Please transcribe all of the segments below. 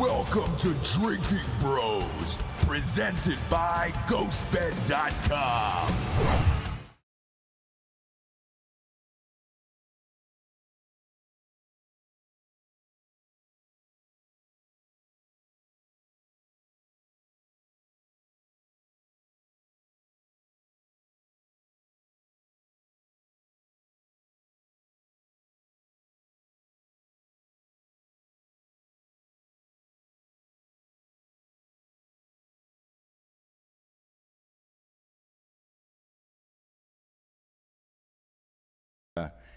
Welcome to Drinkin Bros, presented by GhostBed.com.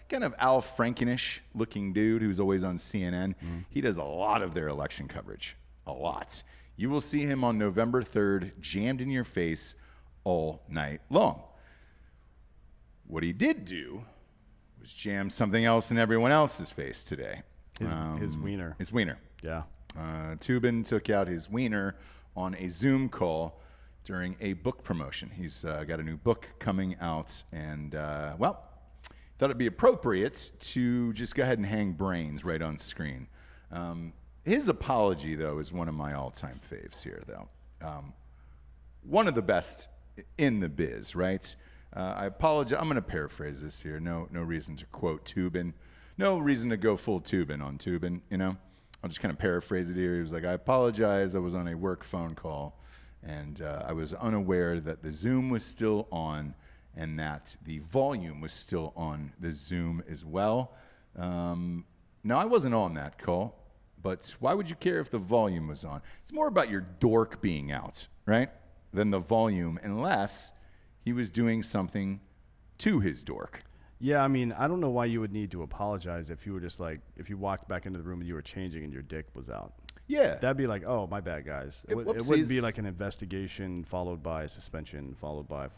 Kind of Al Frankenish looking dude who's always on CNN. He does a lot of their election coverage. A lot. You will see him on November 3rd, jammed in your face all night long. What he did do was jam something else in everyone else's face today. His wiener. His wiener. Yeah. Toobin took out his wiener on a Zoom call during a book promotion. He's got a new book coming out, and, thought it'd be appropriate to just go ahead and hang brains right on screen. His apology, though, is one of my all-time faves here, though. One of the best in the biz, right? I apologize. I'm going to paraphrase this here. No reason to quote Toobin. No reason to go full Toobin on Toobin, you know? I'll just kind of paraphrase it here. He was like, I apologize. I was on a work phone call, and I was unaware that the Zoom was still on and that the volume was still on the Zoom as well. Now, I wasn't on that call, but why would you care if the volume was on? It's more about your dork being out, right, than the volume, unless he was doing something to his dork. Yeah, I mean, I don't know why you would need to apologize if you were just like, if you walked back into the room and you were changing and your dick was out. Yeah. That'd be like, oh, my bad, guys. It wouldn't be like an investigation followed by a suspension followed by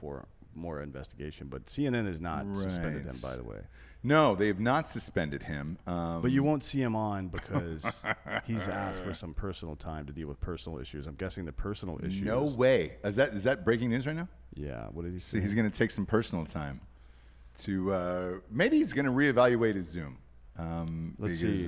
more investigation, but CNN has not suspended him, by the way. No, they have not suspended him. But you won't see him on because he's asked for some personal time to deal with personal issues. I'm guessing the personal issues. No way. Is that breaking news right now? Yeah. What did he say? So he's going to take some personal time to maybe he's going to reevaluate his Zoom. Let's see.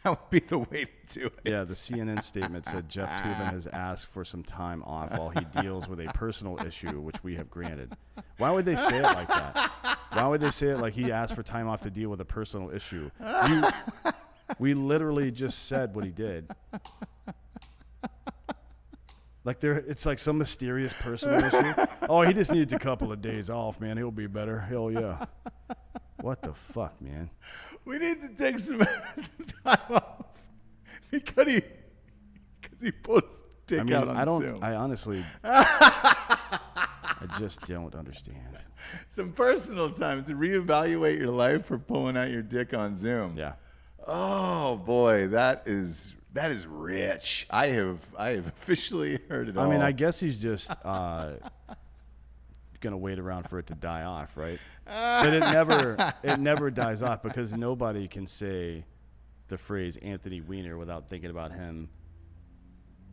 That would be the way to do it. Yeah, the CNN statement said Jeff Toobin has asked for some time off while he deals with a personal issue, which we have granted. Why would they say it like that? Why would they say it like he asked for time off to deal with a personal issue? We literally just said what he did. Like it's like some mysterious personal issue. Oh, he just needs a couple of days off, man. He'll be better. Hell yeah. What the fuck, man? We need to take some time off because he pulled his dick out on Zoom. I honestly, I just don't understand. Some personal time to reevaluate your life for pulling out your dick on Zoom. Yeah. Oh boy, that is rich. I have officially heard it all. I mean, I guess he's just gonna wait around for it to die off, right? But it never dies off because nobody can say the phrase Anthony Weiner without thinking about him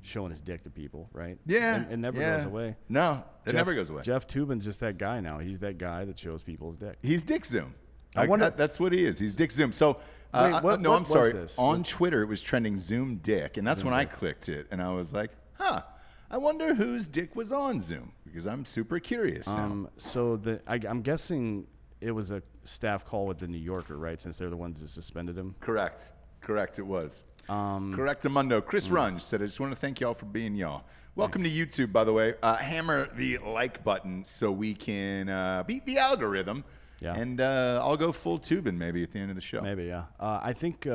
showing his dick to people, right? Yeah. It never goes away. No, it never goes away. Jeff Toobin's just that guy now. He's that guy that shows people's dick. He's Dick Zoom. I wonder, that's what he is. He's Dick Zoom. So, I'm sorry. On Twitter, it was trending Zoom dick, and that's Zoom when dick. I clicked it, and I was like, I wonder whose dick was on Zoom because I'm super curious now. So I'm guessing it was a staff call with the New Yorker, right? Since they're the ones that suspended him. Correct. It was. Correctamundo. Chris Runge said, I just want to thank y'all for being y'all. Welcome to YouTube, by the way. Hammer the like button so we can beat the algorithm. Yeah. And I'll go full Toobin maybe at the end of the show. Maybe, yeah. I think...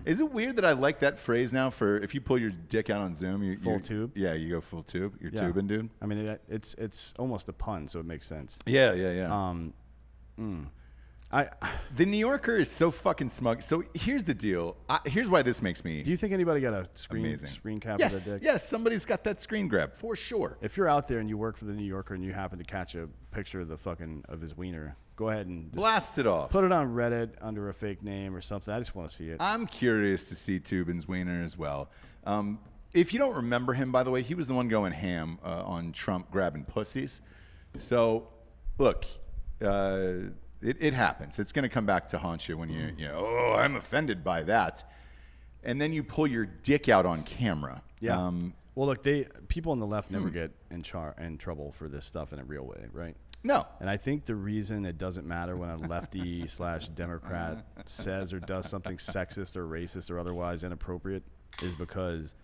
Is it weird that I like that phrase now for if you pull your dick out on Zoom? Full tube? Yeah, you go full tube. You're Yeah. tubing, dude. I mean, it's almost a pun, so it makes sense. Yeah. The New Yorker is so fucking smug. So here's the deal. Here's why this makes me Do you think anybody got a screen cap of their dick? Yes, somebody's got that screen grab for sure. If you're out there and you work for the New Yorker and you happen to catch a picture of his wiener, go ahead and just blast it off. Put it on Reddit under a fake name or something. I just want to see it. I'm curious to see Toobin's wiener as well. If you don't remember him, by the way, he was the one going ham on Trump grabbing pussies. So, look, It happens. It's going to come back to haunt you when you know, oh, I'm offended by that. And then you pull your dick out on camera. Yeah. Well, look, people on the left never get in trouble for this stuff in a real way, right? No. And I think the reason it doesn't matter when a lefty / Democrat says or does something sexist or racist or otherwise inappropriate is because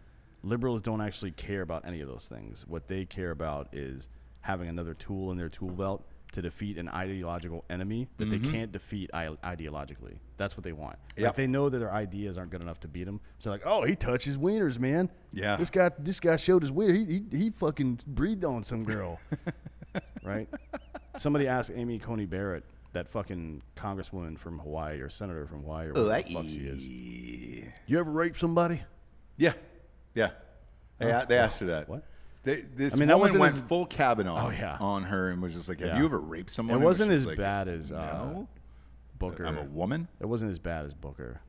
liberals don't actually care about any of those things. What they care about is having another tool in their tool belt to defeat an ideological enemy that they can't defeat ideologically. That's what they want. Yep. Like they know that their ideas aren't good enough to beat them. So like, oh, he touches wieners, man. Yeah. This guy showed his wiener. He fucking breathed on some girl. Right? Somebody asked Amy Coney Barrett, that fucking congresswoman from Hawaii or senator from Hawaii or whatever the fuck she is. You ever rape somebody? Yeah. Yeah. They asked her that. What? This that woman went as- full Kavanaugh yeah. on her and was just like, have Yeah. you ever raped someone? It And wasn't she was as like, bad as no. Booker. I'm a woman? It wasn't as bad as Booker.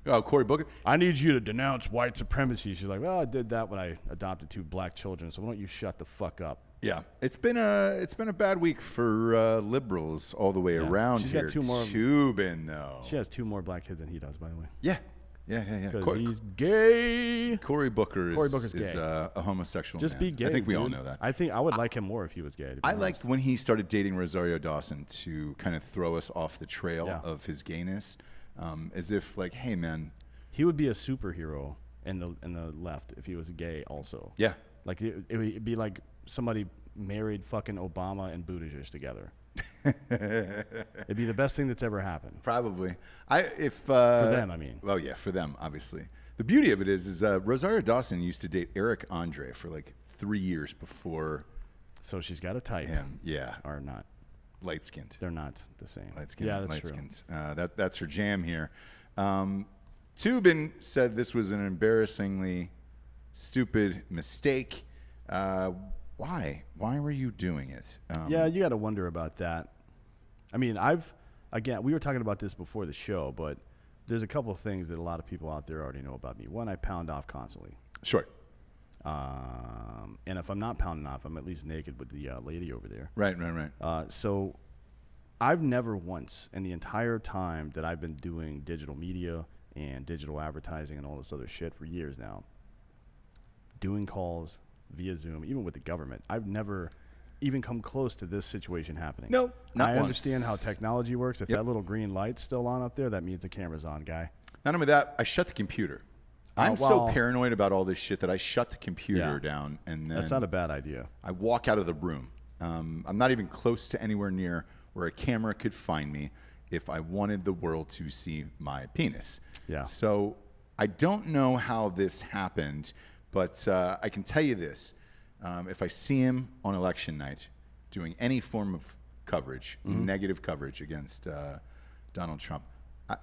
Oh, Cory Booker? I need you to denounce white supremacy. She's like, well, I did that when I adopted 2 black children, so why don't you shut the fuck up? Yeah. It's been a bad week for liberals all the way around She's here. got 2 more. Toobin, though. She has 2 more black kids than he does, by the way. Yeah. Yeah. Because he's gay. Cory Booker Booker's is gay. a homosexual Just man. be gay. I think we dude. all know that. I think I would like him more if he was gay. To be I honest. liked when he started dating Rosario Dawson to kind of throw us off the trail Yeah. of his gayness, as if like, hey man, He would be a superhero in the left if he was gay also. yeah, Like it'd be like somebody married fucking Obama and Buttigieg together. It'd be the best thing that's ever happened. probably. For them, I mean. Well, yeah, for them, obviously. The beauty of it is Rosario Dawson used to date Eric Andre for like 3 years before So she's got a type. him. Yeah, Or not. light skinned. They're not the same. Light skinned. Yeah, that's light true. skinned. That's her jam here. Toobin said this was an embarrassingly stupid mistake. Why? Why were you doing it? Yeah, you got to wonder about that. I mean, we were talking about this before the show, but there's a couple of things that a lot of people out there already know about me. One, I pound off constantly. Sure. And if I'm not pounding off, I'm at least naked with the lady over there. Right. So I've never once in the entire time that I've been doing digital media and digital advertising and all this other shit for years now, doing calls via Zoom, even with the government, I've never even come close to this situation happening. No, not I once. understand how technology works. If Yep. that little green light's still on up there, that means the camera's on, guy. Not only that, I shut the computer. I'm so well- paranoid about all this shit that I shut the computer Yeah. down and then That's not a bad idea. I walk out of the room. I'm not even close to anywhere near where a camera could find me if I wanted the world to see my penis. Yeah. So I don't know how this happened, but I can tell you this. If I see him on election night doing any form of coverage, negative coverage against Donald Trump,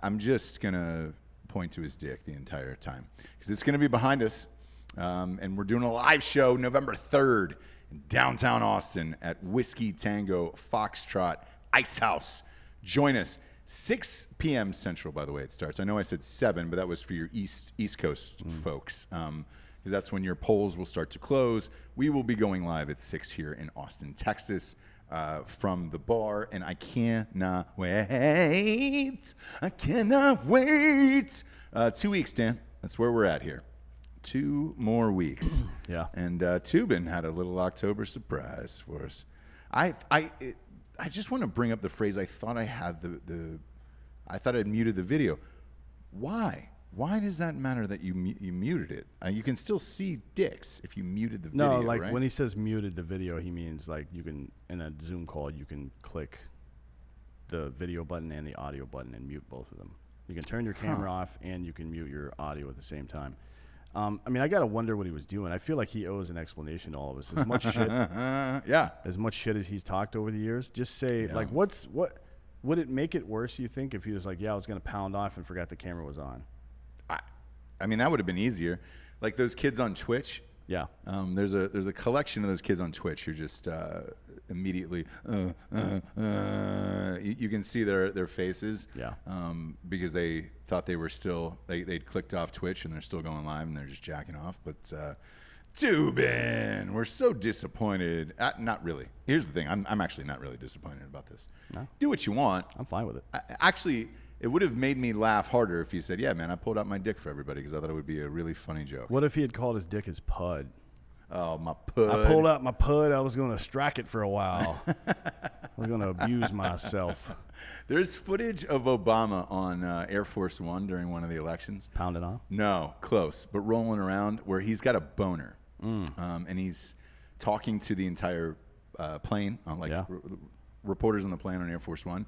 I'm just going to point to his dick the entire time because it's going to be behind us. And we're doing a live show November 3rd in downtown Austin at Whiskey Tango Foxtrot Ice House. Join us. 6 p.m. Central, by the way, it starts. I know I said 7, but that was for your East Coast folks. Because that's when your polls will start to close. We will be going live at 6 here in Austin, Texas, from the bar, and I cannot wait. I cannot wait. 2 weeks, Dan. That's where we're at here. 2 more weeks. Yeah. And Toobin had a little October surprise for us. I just want to bring up the phrase. I thought I had I thought I'd muted the video. Why? Why does that matter that you muted it? You can still see dicks if you muted the video. No, like right? when he says muted the video, he means like you can, in a Zoom call, you can click the video button and the audio button and mute both of them. You can turn your camera off and you can mute your audio at the same time. I mean, I got to wonder what he was doing. I feel like he owes an explanation to all of us. As much shit, yeah. as much shit as he's talked over the years, just say, like, what would it make it worse, you think, if he was like, yeah, I was going to pound off and forgot the camera was on? I mean, that would have been easier. Like those kids on Twitch. Yeah. There's a collection of those kids on Twitch who just immediately you can see their faces. Yeah. Because they thought they were still they'd clicked off Twitch and they're still going live and they're just jacking off. But Toobin, we're so disappointed. Not really. Here's the thing. I'm actually not really disappointed about this. No? Do what you want. I'm fine with it. Actually, it would have made me laugh harder if he said, yeah, man, I pulled out my dick for everybody because I thought it would be a really funny joke. What if he had called his dick his pud? Oh, my pud. I pulled out my pud. I was going to strike it for a while. I was going to abuse myself. There's footage of Obama on Air Force One during one of the elections. Pounding on? No, close, but rolling around where he's got a boner. And he's talking to the entire plane, reporters on the plane on Air Force One.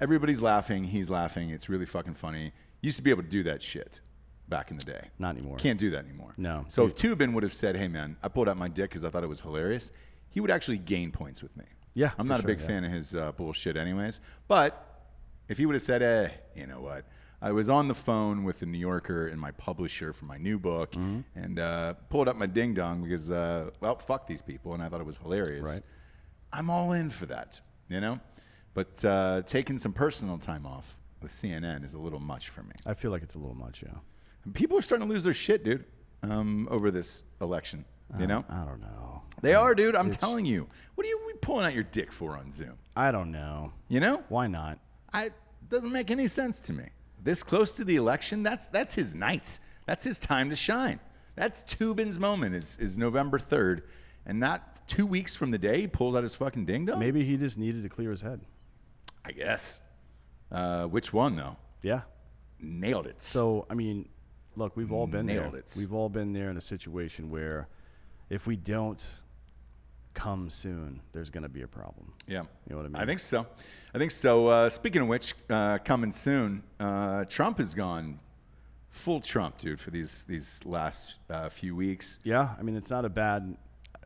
Everybody's laughing. He's laughing. It's really fucking funny. Used to be able to do that shit back in the day. Not anymore. Can't do that anymore. No. So if Toobin would have said, hey, man, I pulled out my dick because I thought it was hilarious, he would actually gain points with me. Yeah, I'm not a big fan of his bullshit anyways. But if he would have said, hey, you know what? I was on the phone with the New Yorker and my publisher for my new book and pulled up my ding dong because, well, fuck these people. And I thought it was hilarious. Right. I'm all in for that, you know? But taking some personal time off with CNN is a little much for me. I feel like it's a little much, yeah. People are starting to lose their shit, dude, over this election, you know? I don't know. They are, dude. I'm telling you. What are you pulling out your dick for on Zoom? I don't know. You know? Why not? Doesn't make any sense to me. This close to the election, that's his night. That's his time to shine. That's Toobin's moment is November 3rd. And not 2 weeks from the day he pulls out his fucking ding dong? Maybe he just needed to clear his head. I guess. Which one, though? Yeah. Nailed it. So, I mean, look, we've all been Nailed there. it. We've all been there in a situation where if we don't come soon, there's going to be a problem. Yeah. You know what I mean? I think so. Speaking of which, coming soon, Trump has gone full Trump, dude, for these last few weeks. Yeah. I mean, it's not a bad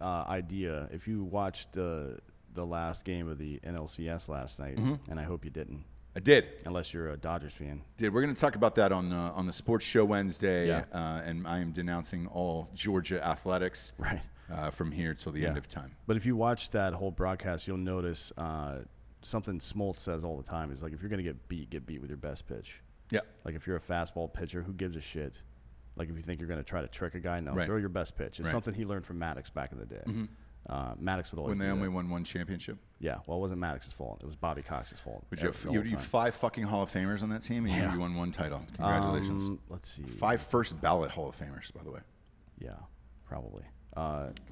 idea. If you watched the last game of the NLCS last night, and I hope you didn't. I did. Unless you're a Dodgers fan. We're going to talk about that on the Sports Show Wednesday, Yeah. and I am denouncing all Georgia athletics Right. From here till the end of time. But if you watch that whole broadcast, you'll notice something Smoltz says all the time is like, if you're going to get beat with your best pitch. Yeah. Like if you're a fastball pitcher, who gives a shit? Like if you think you're going to try to trick a guy, no, Right. throw your best pitch. It's Right. something he learned from Maddox back in the day. Maddox would always When they do only that. won one championship. Yeah, well, it wasn't Maddox's fault. It was Bobby Cox's fault. Would you The whole have time. 5 fucking Hall of Famers on that team, and Yeah. you won one title. Congratulations. Let's see. 5 first ballot Hall of Famers, by the way. Yeah, probably.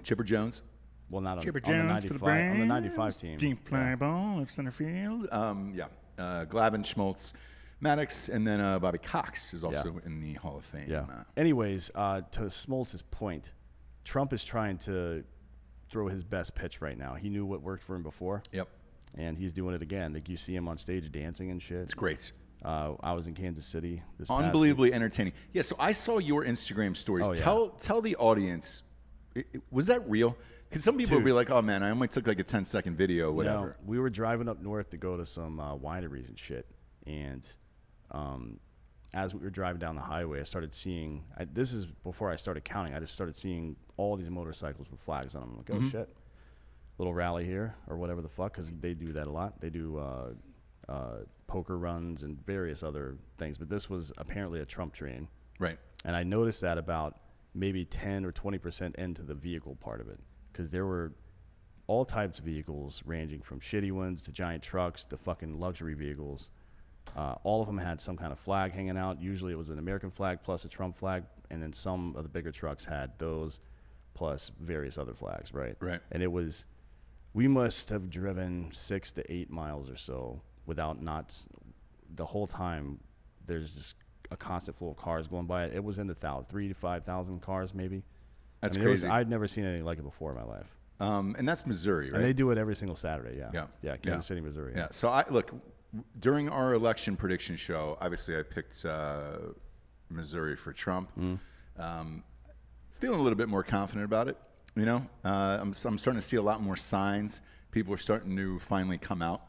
Chipper Jones. Well, not on, Chipper on the Jones for the 95 on the Braves. 95 team. Deep fly ball, left center field. Glavine, Schmaltz, Maddox, and then Bobby Cox is also in the Hall of Fame. Yeah. Anyways, to Smoltz's point, Trump is trying to throw his best pitch right now. He knew what worked for him before. Yep. And he's doing it again. Like you see him on stage dancing and shit. It's great. I was in Kansas City this past Unbelievably entertaining. Yeah, so I saw your Instagram stories. Oh, yeah. Tell the audience, was that real? Because some people would be like, oh, man, I only took like a 10-second video, whatever. No, we were driving up north to go to some wineries and shit. And as we were driving down the highway, I started seeing, this is before I started counting, I just started seeing all these motorcycles with flags on them. I'm like, oh, shit. Little rally here or whatever the fuck, because they do that a lot. They do poker runs and various other things. But this was apparently a Trump train. Right. And I noticed that about maybe 10 or 20% into the vehicle part of it, because there were all types of vehicles ranging from shitty ones to giant trucks to fucking luxury vehicles. All of them had some kind of flag hanging out. Usually it was an American flag plus a Trump flag, and then some of the bigger trucks had those plus various other flags, right? Right. And it was, we must have driven 6 to 8 miles or so without the whole time there's just a constant flow of cars going by. It was in the 3,000 to 5,000 cars maybe. That's crazy. crazy. I'd never seen anything like it before in my life. And that's Missouri, right? And they do it every single Saturday, yeah. Yeah. Yeah, Kansas City, Missouri. Yeah. So look, during our election prediction show, obviously I picked Missouri for Trump. Feeling a little bit more confident about it. You know, I'm starting to see a lot more signs. People are starting to finally come out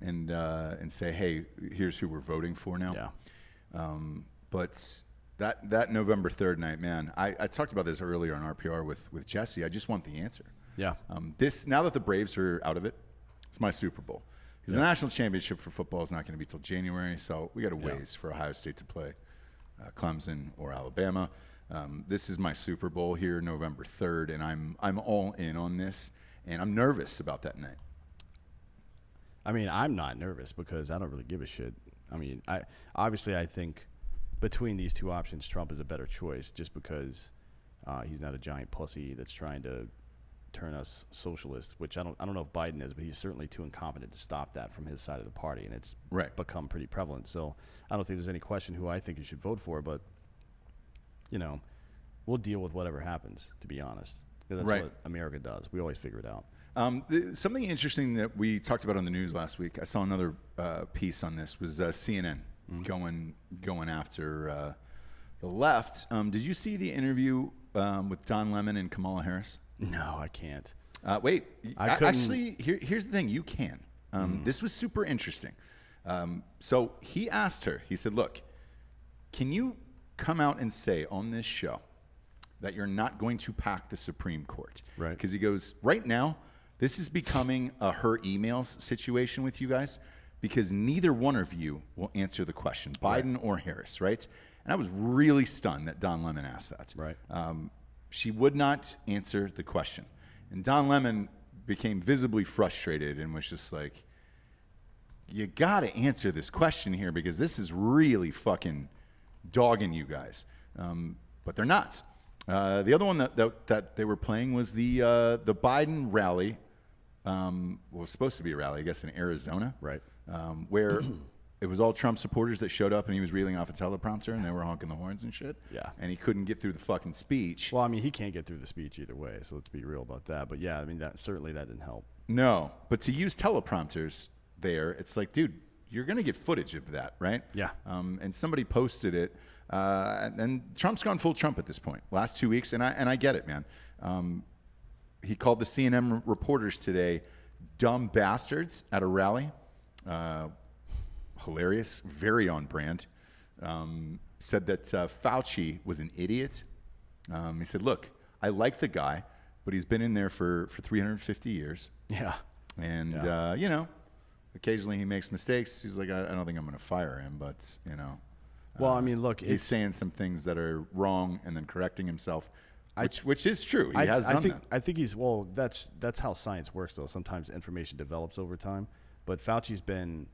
and say, hey, here's who we're voting for now. Yeah. But that November 3rd night, man, I talked about this earlier on RPR with Jessie. I just want the answer. Yeah. Now that the Braves are out of it, it's my Super Bowl. Because the national championship for football is not going to be till January, so we got a ways for Ohio State to play Clemson or Alabama. This is my Super Bowl here, November 3rd, and I'm all in on this, and I'm nervous about that night. I mean, I'm not nervous because I don't really give a shit. I mean, I think between these two options, Trump is a better choice just because he's not a giant pussy that's trying to turn us socialists, which I don't know if Biden is, but he's certainly too incompetent to stop that from his side of the party, and it's become pretty prevalent. So I don't think there's any question who I think you should vote for, but, you know, we'll deal with whatever happens, to be honest. Because that's what America does. We always figure it out. Something interesting that we talked about on the news last week, I saw another piece on this, was CNN going after the left. Did you see the interview with Don Lemon and Kamala Harris? No, I can't. Wait, actually, here's the thing. You can. This was super interesting. So he asked her, he said, look, can you come out and say on this show that you're not going to pack the Supreme Court? Right. Because he goes, right now, this is becoming a her emails situation with you guys because neither one of you will answer the question, Biden or Harris, right? And I was really stunned that Don Lemon asked that. Right. She would not answer the question. And Don Lemon became visibly frustrated and was just like, you got to answer this question here because this is really fucking dogging you guys. But they're not. The other one that they were playing was the Biden rally. Was supposed to be a rally, I guess, in Arizona. Right. Where it was all Trump supporters that showed up and he was reeling off a teleprompter and they were honking the horns and shit. Yeah. And he couldn't get through the fucking speech. Well, I mean, he can't get through the speech either way, so let's be real about that. But yeah, I mean, that didn't help. No, but to use teleprompters there, it's like, dude, you're going to get footage of that, right? Yeah. And somebody posted it. And Trump's gone full Trump at this point. Last 2 weeks, and I get it, man. He called the CNN reporters today dumb bastards at a rally. Hilarious, very on brand. Said that Fauci was an idiot. He said, look, I like the guy, but he's been in there for 350 years. Yeah. And, you know, occasionally he makes mistakes. He's like, I don't think I'm going to fire him, but, you know. Well, I mean, look, he's saying some things that are wrong and then correcting himself, which is true. He has done that. I think that's how science works, though. Sometimes information develops over time. But Fauci's been,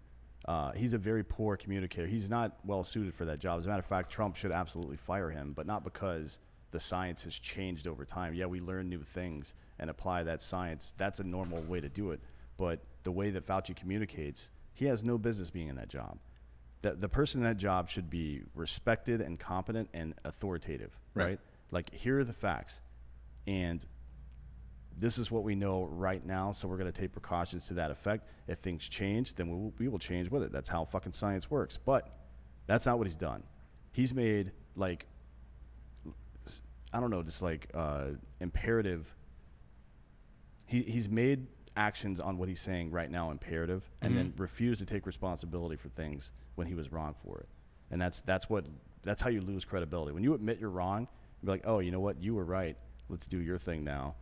he's a very poor communicator. He's not well suited for that job. As a matter of fact, Trump should absolutely fire him, but not because the science has changed over time. Yeah, we learn new things and apply that science. That's a normal way to do it. But the way that Fauci communicates, he has no business being in that job. The person in that job should be respected and competent and authoritative, right? Like, here are the facts, and this is what we know right now, so we're going to take precautions to that effect. If things change, then we will change with it. That's how fucking science works. But that's not what he's done. He's made, like, I don't know, just like imperative. He's made actions on what he's saying right now imperative, and then refused to take responsibility for things when he was wrong for it. And that's how you lose credibility. When you admit you're wrong, you're like, oh, you know what, you were right, let's do your thing now.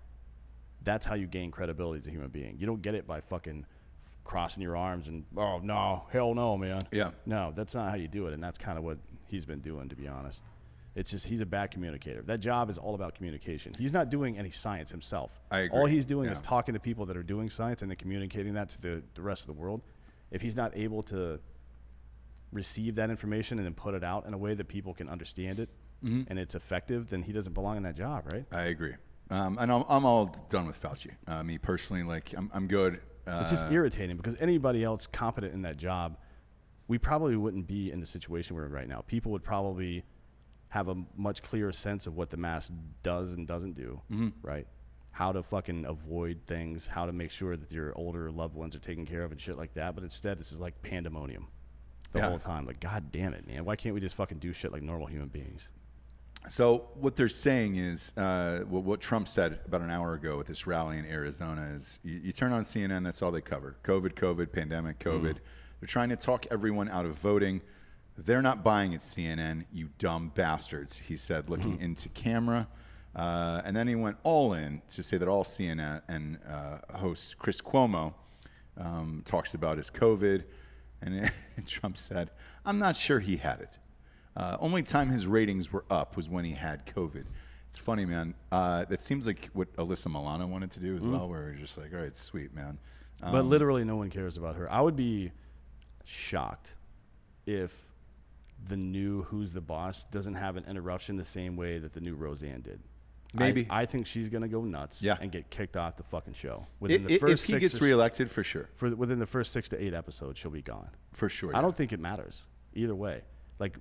That's how you gain credibility as a human being. You don't get it by fucking crossing your arms and, oh no, hell no, man. Yeah. No, that's not how you do it, and that's kind of what he's been doing, to be honest. It's just he's a bad communicator. That job is all about communication. He's not doing any science himself. I agree. All he's doing is talking to people that are doing science and then communicating that to the rest of the world. If he's not able to receive that information and then put it out in a way that people can understand it and it's effective, then he doesn't belong in that job, right? I agree. And I'm all done with Fauci. Me personally, like, I'm good. It's just irritating because anybody else competent in that job, we probably wouldn't be in the situation we're in right now. People would probably have a much clearer sense of what the mask does and doesn't do, right? How to fucking avoid things, how to make sure that your older loved ones are taken care of and shit like that. But instead, this is like pandemonium the whole time. Like, God damn it, man. Why can't we just fucking do shit like normal human beings? So what they're saying is, what Trump said about an hour ago at this rally in Arizona is, you turn on CNN, that's all they cover. COVID, pandemic, COVID. They're trying to talk everyone out of voting. They're not buying at CNN, you dumb bastards, he said, looking into camera. And then he went all in to say that all CNN host Chris Cuomo talks about his COVID. And Trump said, I'm not sure he had it. Only time his ratings were up was when he had COVID. It's funny, man. That seems like what Alyssa Milano wanted to do as well, where you're just like, all right, sweet, man. But literally no one cares about her. I would be shocked if the new Who's the Boss doesn't have an interruption the same way that the new Roseanne did. Maybe. I think she's going to go nuts and get kicked off the fucking show. If he gets reelected, for sure. Within the first 6 to 8 episodes, she'll be gone. For sure. I don't think it matters either way. Like,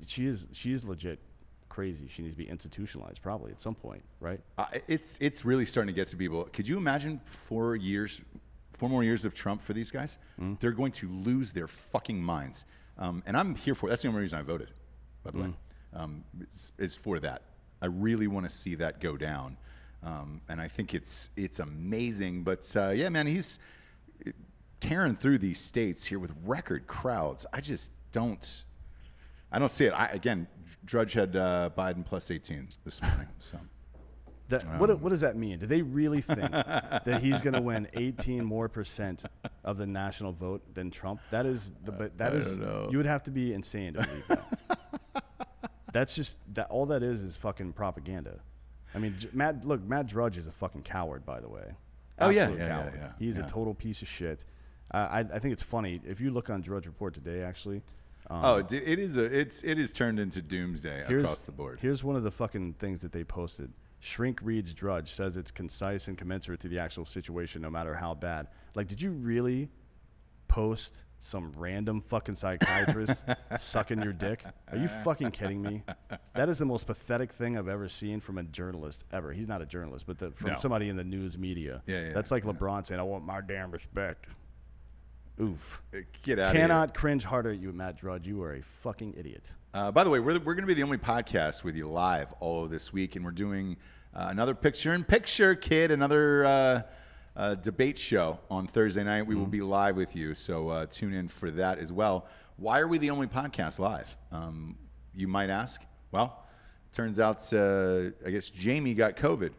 she is legit crazy. She needs to be institutionalized probably at some point, right? It's really starting to get to people. Could you imagine 4 more years of Trump for these guys? They're going to lose their fucking minds. And I'm here for it. That's the only reason I voted, by the way, is for that. I really want to see that go down. And I think it's amazing. But, yeah, man, he's tearing through these states here with record crowds. I don't see it. Again, Drudge had Biden plus 18 this morning. So, what does that mean? Do they really think that he's going to win 18% more of the national vote than Trump? That is you would have to be insane to believe that. That's just that. All that is fucking propaganda. I mean, Matt Drudge is a fucking coward, by the way. Absolute coward. Yeah. He's a total piece of shit. I think it's funny if you look on Drudge Report today, actually. It is turned into doomsday across the board. Here's one of the fucking things that they posted. Shrink reads Drudge, says it's concise and commensurate to the actual situation, no matter how bad. Like, did you really post some random fucking psychiatrist sucking your dick? Are you fucking kidding me? That is the most pathetic thing I've ever seen from a journalist ever. He's not a journalist, but from somebody in the news media. That's like LeBron saying, "I want my damn respect." Oof. Get out of here. Cannot cringe harder at you, Matt Drudge. You are a fucking idiot. By the way, we're going to be the only podcast with you live all of this week, and we're doing another picture-in-picture, kid, another debate show on Thursday night. We will be live with you, so tune in for that as well. Why are we the only podcast live? You might ask. Well, it turns out, I guess Jamie got COVID.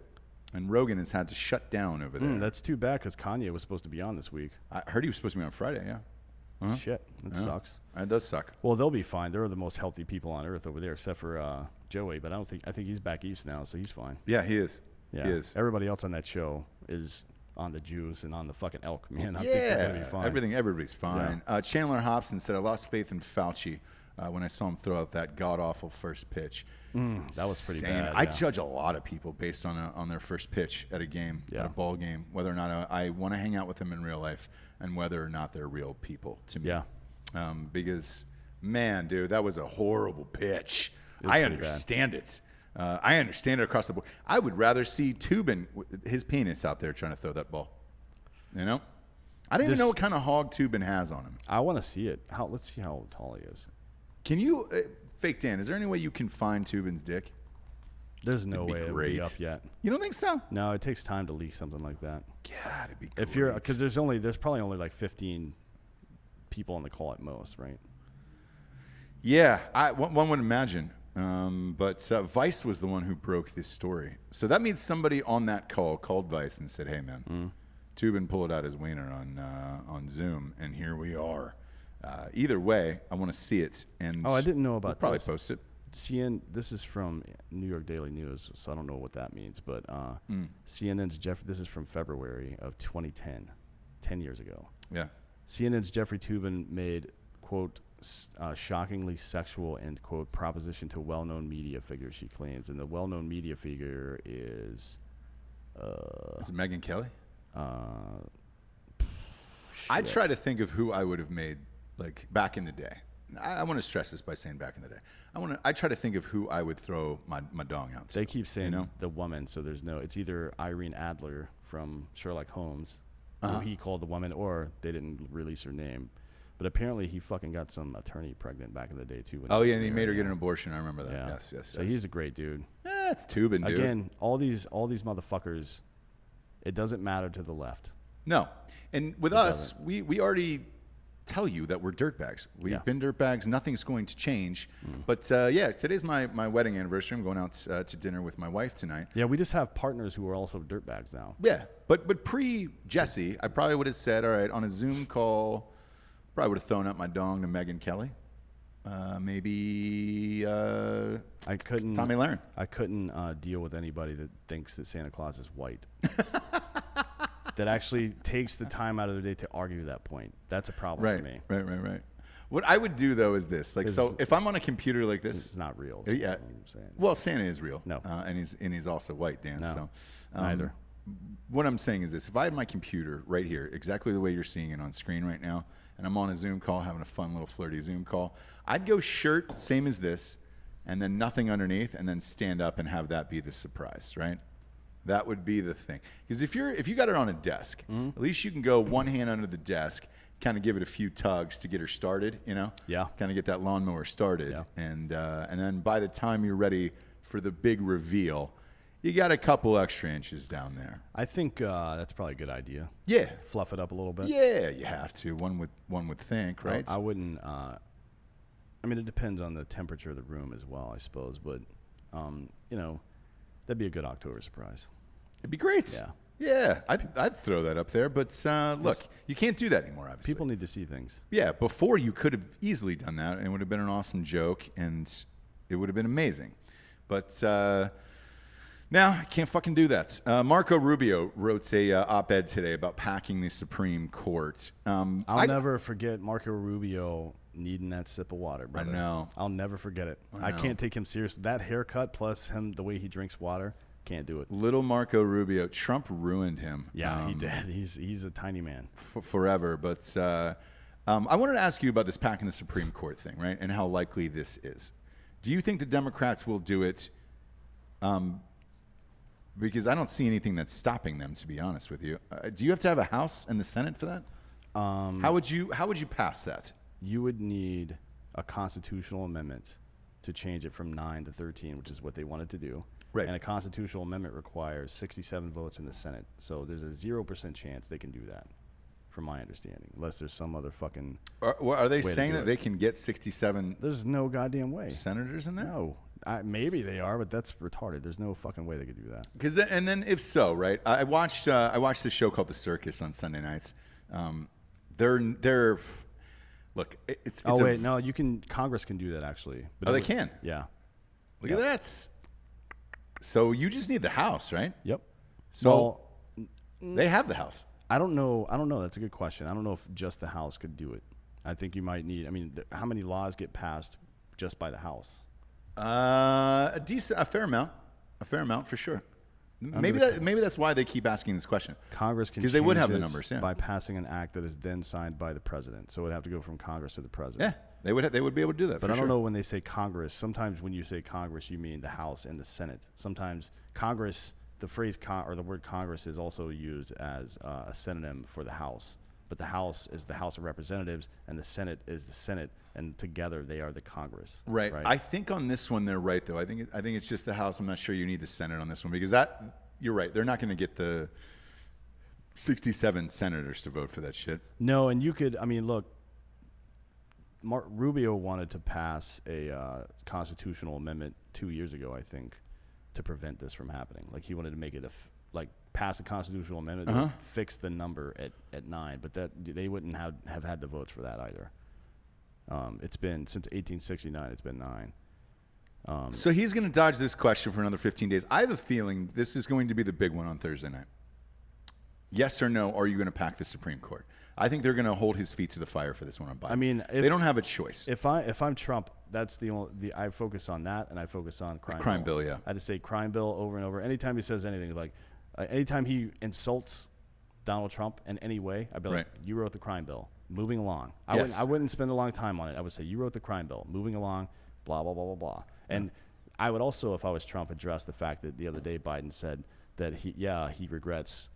And Rogan has had to shut down over there. That's too bad because Kanye was supposed to be on this week. I heard he was supposed to be on Friday, yeah. Shit, that sucks. It does suck. Well, they'll be fine. They're the most healthy people on earth over there, except for Joey. But I think he's back east now, so he's fine. Yeah, he is. Yeah. He is. Everybody else on that show is on the juice and on the fucking elk, man. I think they're gonna be fine. Everybody's fine. Yeah. Chandler Hobson said, "I lost faith in Fauci when I saw him throw out that god awful first pitch." That was pretty bad. I judge a lot of people based on their first pitch at a game, at a ball game, whether or not I want to hang out with them in real life, and whether or not they're real people to me. Yeah. Because, man, dude, that was a horrible pitch. I understand it. I understand it across the board. I would rather see Toobin, his penis, out there trying to throw that ball. You know? I don't even know what kind of hog Toobin has on him. I want to see it. Let's see how tall he is. Can you, Fake Dan, is there any way you can find Toobin's dick? There's no way it'll be up yet. You don't think so? No, it takes time to leak something like that. God, it'd be great. Because there's probably only like 15 people on the call at most, right? Yeah, one would imagine. But Vice was the one who broke this story. So that means somebody on that call called Vice and said, "Hey, man, Toobin pulled out his wiener on Zoom, and here we are." Either way, I want to see it. And I didn't know about probably this. post it. This is from New York Daily News, so I don't know what that means. But CNN's this is from February of 2010, 10 years ago. Yeah. CNN's Jeffrey Toobin made, quote, shockingly sexual, end quote, proposition to well-known media figure, she claims. And the well-known media figure is... is it Megyn Kelly? Shit. I try to think of who I would have made, like, back in the day. I want to stress this by saying back in the day. I try to think of who I would throw my dong out to. They keep saying the woman, so it's either Irene Adler from Sherlock Holmes, who he called the woman, or they didn't release her name. But apparently he fucking got some attorney pregnant back in the day, too. Oh, yeah, and he made her get an abortion. I remember that. Yeah. Yes. So he's a great dude. Yeah, it's Toobin, dude. Again, all these motherfuckers, it doesn't matter to the left. No. And with us, we already tell you that we're dirtbags. We've been dirtbags. Nothing's going to change. But, today's my wedding anniversary. I'm going out to dinner with my wife tonight. Yeah, we just have partners who are also dirtbags now. Yeah. But pre-Jessie, I probably would have said, all right, on a Zoom call, probably would have thrown up my dong to Megyn Kelly. Maybe I couldn't. Tommy Lahren. I couldn't deal with anybody that thinks that Santa Claus is white. That actually takes the time out of their day to argue that point. That's a problem for me. Right. What I would do though is this: like, so if I'm on a computer like this, it's not real. Yeah. What I'm saying. Well, Santa is real. No. And he's also white, Dan. No. So Neither. What I'm saying is this: if I had my computer right here, exactly the way you're seeing it on screen right now, and I'm on a Zoom call, having a fun little flirty Zoom call, I'd go shirt same as this, and then nothing underneath, and then stand up and have that be the surprise, right? That would be the thing. Because if you got her on a desk, at least you can go one hand under the desk, kind of give it a few tugs to get her started, you know? Yeah. Kind of get that lawnmower started. Yeah. And then by the time you're ready for the big reveal, you got a couple extra inches down there. I think that's probably a good idea. Yeah. Fluff it up a little bit. Yeah, you have to. One would think, right? I wouldn't. I mean, it depends on the temperature of the room as well, I suppose. But that'd be a good October surprise. It'd be great. Yeah. I'd throw that up there. But look, you can't do that anymore, obviously. People need to see things. Yeah, before you could have easily done that, and it would have been an awesome joke, and it would have been amazing. But now I can't fucking do that. Marco Rubio wrote a op-ed today about packing the Supreme Court. I'll never forget Marco Rubio needing that sip of water, brother. I know. I'll never forget it. I can't take him serious. That haircut plus the way he drinks water, can't do it. Little Marco Rubio. Trump ruined him. Yeah, he did. He's a tiny man. Forever. But I wanted to ask you about this packing the Supreme Court thing, right, and how likely this is. Do you think the Democrats will do it? Because I don't see anything that's stopping them, to be honest with you. Do you have to have a House and the Senate for that? How would you pass that? You would need a constitutional amendment to change it from 9 to 13, which is what they wanted to do. Right. And a constitutional amendment requires 67 votes in the Senate. So there's a 0% chance they can do that, from my understanding, unless there's some other fucking. Are they saying that they can get 67? There's no goddamn way. Senators in there? No. Maybe they are, but that's retarded. There's no fucking way they could do that. Because and then if so, right? I watched this show called The Circus on Sunday nights. They're look. It's wait, no, you can. Congress can do that actually. But they can. Yeah. Look at that. So you just need the House, right? Yep. So they have the House. I don't know. That's a good question. I don't know if just the House could do it. I think you might need. I mean, how many laws get passed just by the House? A fair amount for sure. Maybe that's why they keep asking this question. Congress can, because they would have the numbers, by passing an act that is then signed by the president. So it would have to go from Congress to the president. Yeah, they would be able to do that. But I don't know when they say Congress. Sometimes when you say Congress, you mean the House and the Senate. Sometimes Congress, the phrase or the word Congress is also used as a synonym for the House. But the House is the House of Representatives, and the Senate is the Senate, and together they are the Congress. Right. I think on this one they're right, though. I think it's just the House. I'm not sure you need the Senate on this one because you're right. They're not going to get the 67 senators to vote for that shit. No, and you could. I mean, look. Rubio wanted to pass a constitutional amendment 2 years ago, I think, to prevent this from happening. Like he wanted to make it pass a constitutional amendment that fix the number at 9, but that they wouldn't have had the votes for that either. It's been since 1869. It's been 9. So he's going to dodge this question for another 15 days. I have a feeling this is going to be the big one on Thursday night. Yes or no? Are you going to pack the Supreme Court? I think they're going to hold his feet to the fire for this one on Biden. I mean, they don't have a choice. If I'm Trump, that's I focus on that, and I focus on crime bill. Yeah, I just say crime bill over and over. Anytime he says anything, anytime he insults Donald Trump in any way, I'd be like, you wrote the crime bill. Moving along. I wouldn't spend a long time on it. I would say, you wrote the crime bill. Moving along, blah, blah, blah, blah, blah. And I would also, if I was Trump, address the fact that the other day Biden said that he regrets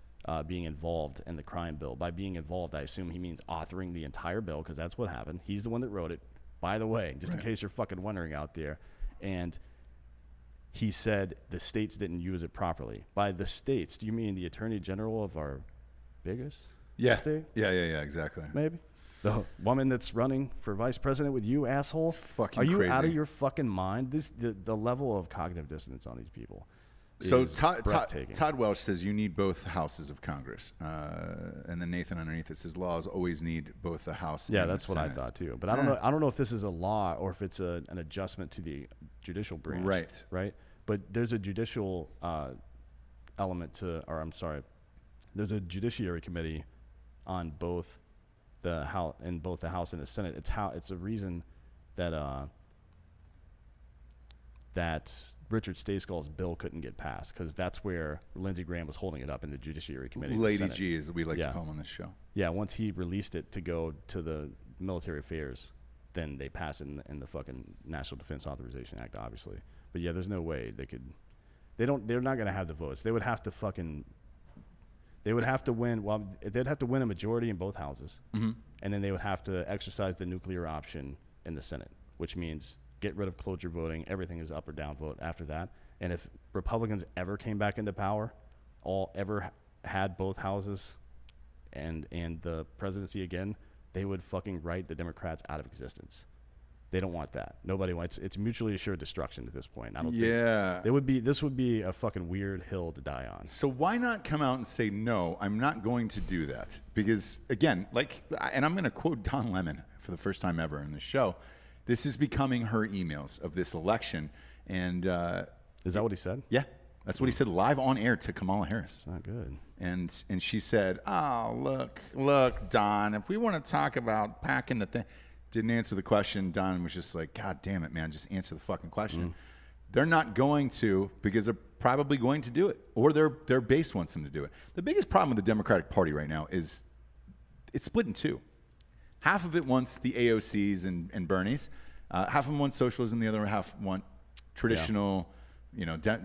being involved in the crime bill. By being involved, I assume he means authoring the entire bill because that's what happened. He's the one that wrote it, by the way, just in case you're fucking wondering out there. And he said the states didn't use it properly. By the states, do you mean the attorney general of our biggest state? Yeah, exactly. Maybe. The woman that's running for vice president with you, asshole. It's fucking Are you crazy. out of your fucking mind? The level of cognitive dissonance on these people. So is Todd breathtaking. Welch says you need both houses of Congress, and then Nathan underneath it says laws always need both the House. Yeah, and that's the what I Senate. thought too. But I don't know. I don't know if this is a law or if it's an adjustment to the judicial branch. Right. Right. But there's a judicial element to, or I'm sorry, there's a judiciary committee on both the House and the Senate. It's a reason that that Richard Stayskull's bill couldn't get passed, because that's where Lindsey Graham was holding it up in the Judiciary Committee. Lady G, as we like to call him on this show. Yeah, once he released it to go to the military affairs, then they passed it in the fucking National Defense Authorization Act, obviously. But yeah, there's no way they could. They're not going to have the votes. They would have to win. Well, they'd have to win a majority in both houses, and then they would have to exercise the nuclear option in the Senate, which means get rid of cloture voting. Everything is up or down vote after that. And if Republicans ever came back into power, ever had both houses and the presidency again, they would fucking write the Democrats out of existence. They don't want that. Nobody wants. It's mutually assured destruction at this point. I don't think this would be a fucking weird hill to die on. So why not come out and say, no, I'm not going to do that? Because again, and I'm going to quote Don Lemon for the first time ever in the show. This is becoming her emails of this election. And is that what he said? Yeah, that's what he said live on air to Kamala Harris. It's not good. And she said, oh, look, Don, if we want to talk about packing the thing. Didn't answer the question. Don was just like, God damn it, man, just answer the fucking question. They're not going to, because they're probably going to do it, or their base wants them to do it. The biggest problem with the Democratic Party right now is it's split in two. Half of it wants the AOCs and Bernies. Half of them want socialism. The other half want traditional,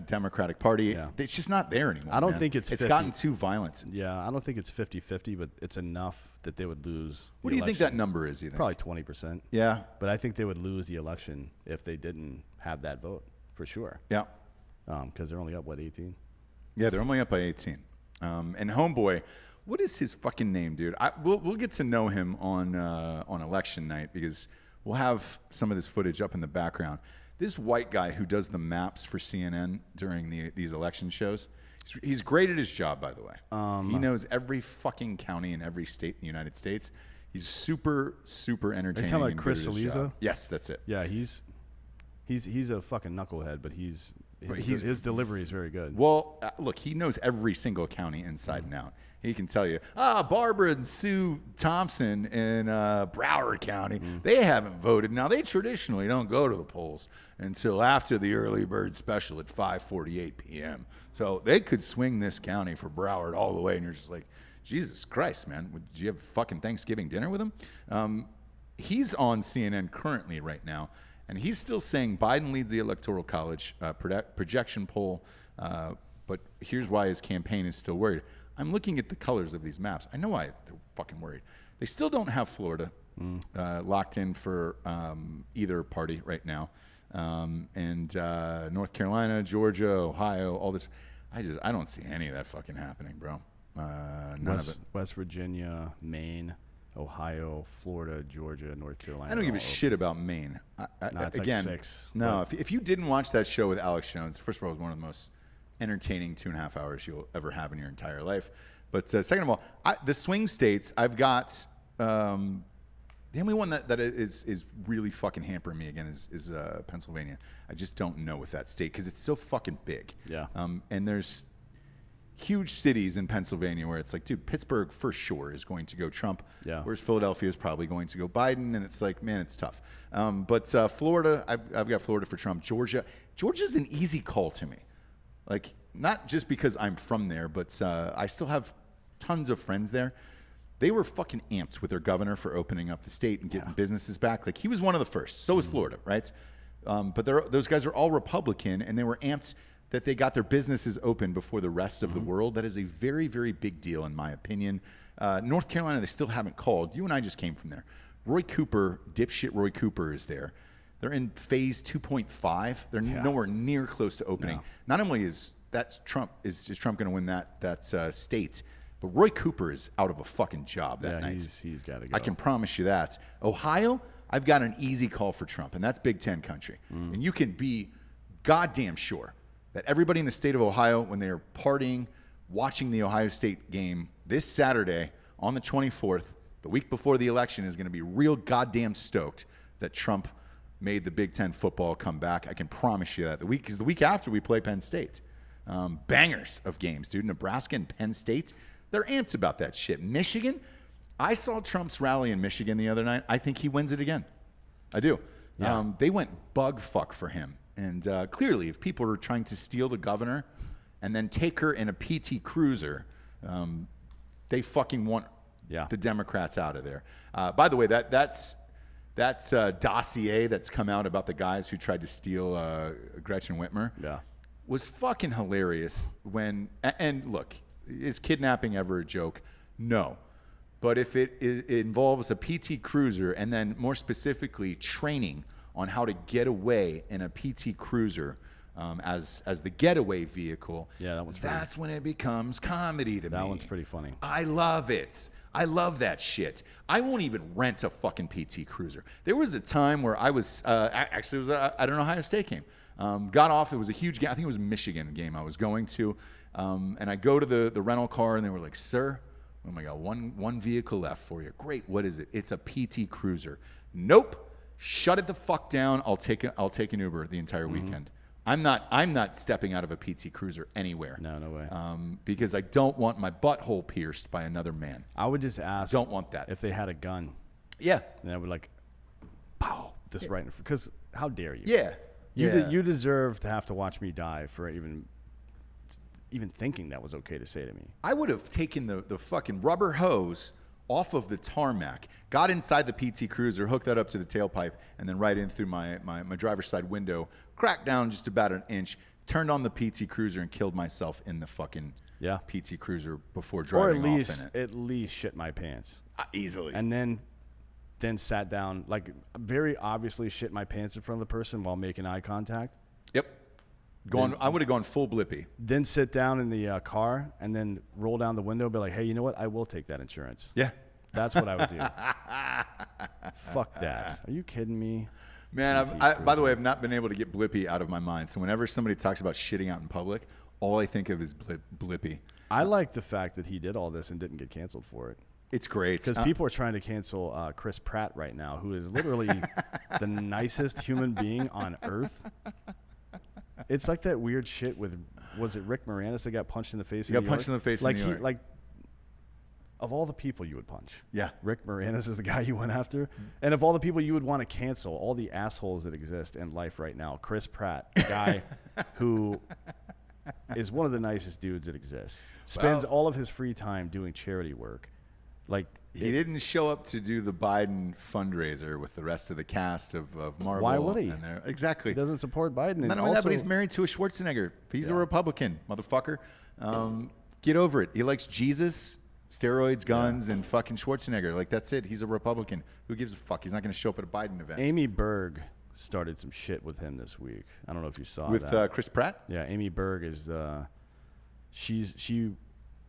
Democratic Party. Yeah. It's just not there anymore. I don't think it's 50. gotten too violent. Yeah, I don't think it's 50-50, but it's enough that they would lose. What do you think that number is? You think? Probably 20%. Yeah. But I think they would lose the election if they didn't have that vote, for sure. Yeah. Because they're only up, 18? Yeah, they're only up by 18. And homeboy, what is his fucking name, dude? We'll get to know him on election night, because we'll have some of this footage up in the background. This white guy who does the maps for CNN during these election shows, he's great at his job, by the way. He knows every fucking county in every state in the United States. He's super, super entertaining. Are you talking about and Chris good at his Cillizza? job. Yes, that's it. Yeah, he's a fucking knucklehead, but his delivery is very good. Well, look, he knows every single county inside and out. He can tell you, Barbara and Sue Thompson in Broward County, they haven't voted. Now, they traditionally don't go to the polls until after the early bird special at 5:48 p.m. So they could swing this county for Broward all the way. And you're just like, Jesus Christ, man. Did you have fucking Thanksgiving dinner with him? He's on CNN currently right now, and he's still saying Biden leads the Electoral College projection poll, but here's why his campaign is still worried. I'm looking at the colors of these maps. I know why they're fucking worried. They still don't have Florida locked in for either party right now. And North Carolina, Georgia, Ohio, all this. I don't see any of that fucking happening, bro. None of it. West Virginia, Maine, Ohio, Florida, Georgia, North Carolina. I don't give a shit about Maine. It's again, like 6. No, if you didn't watch that show with Alex Jones, first of all, it was one of the most entertaining 2.5 hours you'll ever have in your entire life. But second of all, the swing states, I've got the only one that is really fucking hampering me again is Pennsylvania. I just don't know with that state because it's so fucking big. Yeah. And there's huge cities in Pennsylvania where it's like, dude, Pittsburgh for sure is going to go Trump. Yeah. Whereas Philadelphia is probably going to go Biden, and it's like, man, it's tough. But Florida, I've got Florida for Trump. Georgia's an easy call to me. Like, not just because I'm from there, but I still have tons of friends there. They were fucking amped with their governor for opening up the state and getting businesses back. Like, he was one of the first. So was Florida, right? But those guys are all Republican, and they were amped that they got their businesses open before the rest of the world. That is a very, very big deal, in my opinion. North Carolina, they still haven't called. You and I just came from there. Dipshit Roy Cooper is there. They're in phase 2.5. They're nowhere near close to opening. No. Not only is Trump going to win that state, but Roy Cooper is out of a fucking job that night. He's got to go. I can promise you that. Ohio, I've got an easy call for Trump, and that's Big Ten country. And you can be goddamn sure that everybody in the state of Ohio, when they are partying, watching the Ohio State game this Saturday on the 24th, the week before the election, is going to be real goddamn stoked that Trump made the Big Ten football come back. I can promise you that. Because the week after we play Penn State. Bangers of games, dude. Nebraska and Penn State, they're amped about that shit. Michigan, I saw Trump's rally in Michigan the other night. I think he wins it again. I do. Yeah. They went bug fuck for him. And clearly, if people are trying to steal the governor and then take her in a PT Cruiser, they fucking want the Democrats out of there. By the way, that's dossier that's come out about the guys who tried to steal Gretchen Whitmer was fucking hilarious. And look, is kidnapping ever a joke? No. But if it involves a PT Cruiser and then more specifically training on how to get away in a PT Cruiser as the getaway vehicle, that's when it becomes comedy to me. That one's pretty funny. I love it. I love that shit. I won't even rent a fucking PT Cruiser. There was a time where I was, actually it was at an Ohio State game. Got off, it was a huge game. I think it was a Michigan game I was going to. And I go to the rental car and they were like, sir, oh my God, one vehicle left for you. Great, what is it? It's a PT Cruiser. Nope. Shut it the fuck down. I'll take an Uber the entire weekend. I'm not stepping out of a PT Cruiser anywhere. No way. Because I don't want my butthole pierced by another man. I would just ask. Don't want that. If they had a gun. Yeah. And I would like, pow, just right in front. Because how dare you? Yeah. You deserve to have to watch me die for even thinking that was okay to say to me. I would have taken the fucking rubber hose off of the tarmac, got inside the PT Cruiser, hooked that up to the tailpipe, and then right in through my driver's side window, cracked down just about an inch, turned on the PT Cruiser, and killed myself in the fucking PT Cruiser before driving off in it. At least shit my pants. Easily. And then sat down, like very obviously shit my pants in front of the person while making eye contact. Yep. I would have gone full blippy. Then sit down in the car and then roll down the window and be like, hey, you know what? I will take that insurance. Yeah. That's what I would do. Fuck that. Are you kidding me? Man, by the way, I've not been able to get blippy out of my mind. So whenever somebody talks about shitting out in public, all I think of is blippy. I like the fact that he did all this and didn't get canceled for it. It's great. Because people are trying to cancel Chris Pratt right now, who is literally the nicest human being on earth. It's like that weird shit with, was it Rick Moranis that got punched in the face? He got punched in the face in New York. Like, of all the people you would punch, Rick Moranis is the guy you went after. And of all the people you would want to cancel, all the assholes that exist in life right now, Chris Pratt, the guy who is one of the nicest dudes that exists, spends all of his free time doing charity work. Like, he didn't show up to do the Biden fundraiser with the rest of the cast of Marvel. Why would he? Exactly. He doesn't support Biden. Not only that, but he's married to a Schwarzenegger. He's a Republican, motherfucker. Get over it. He likes Jesus, steroids, guns, and fucking Schwarzenegger. Like, that's it. He's a Republican. Who gives a fuck? He's not going to show up at a Biden event. Amy Berg started some shit with him this week. I don't know if you saw that. With Chris Pratt? Yeah, Amy Berg is she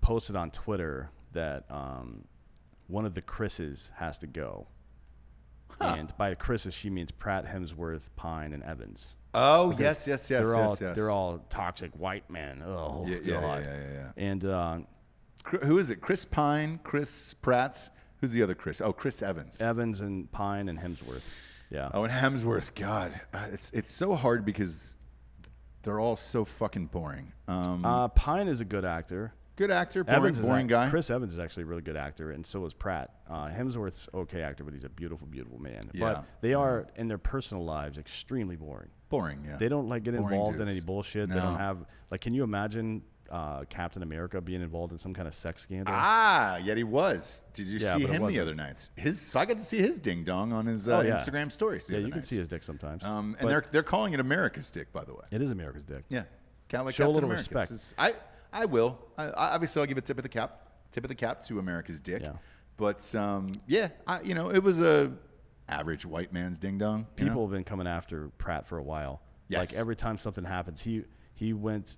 posted on Twitter that one of the Chris's has to go. And by the Chris's, she means Pratt, Hemsworth, Pine, and Evans. Oh, yes. They're all toxic white men. Oh, God. Yeah. And who is it? Chris Pine, Chris Pratt's. Who's the other Chris? Oh, Chris Evans. Evans and Pine and Hemsworth. Yeah. Oh, and Hemsworth. God, it's so hard because they're all so fucking boring. Pine is a good actor. Good actor, boring guy. Chris Evans is actually a really good actor, and so is Pratt. Hemsworth's okay actor, but he's a beautiful, beautiful man. Yeah. But they are, in their personal lives, extremely boring. Boring, yeah. They don't get involved in any bullshit. No. They don't have, can you imagine Captain America being involved in some kind of sex scandal? Yet he was. Did you see him the other nights? So I got to see his ding dong on his Instagram stories. Yeah, you can see his dick sometimes. And they're calling it America's dick, by the way. It is America's dick. Yeah, kind of like Show Captain a little America. respect. I will. Obviously, I'll give a tip of the cap to America's dick. Yeah. But it was a average white man's ding dong. People have been coming after Pratt for a while. Yes. Like every time something happens, he went.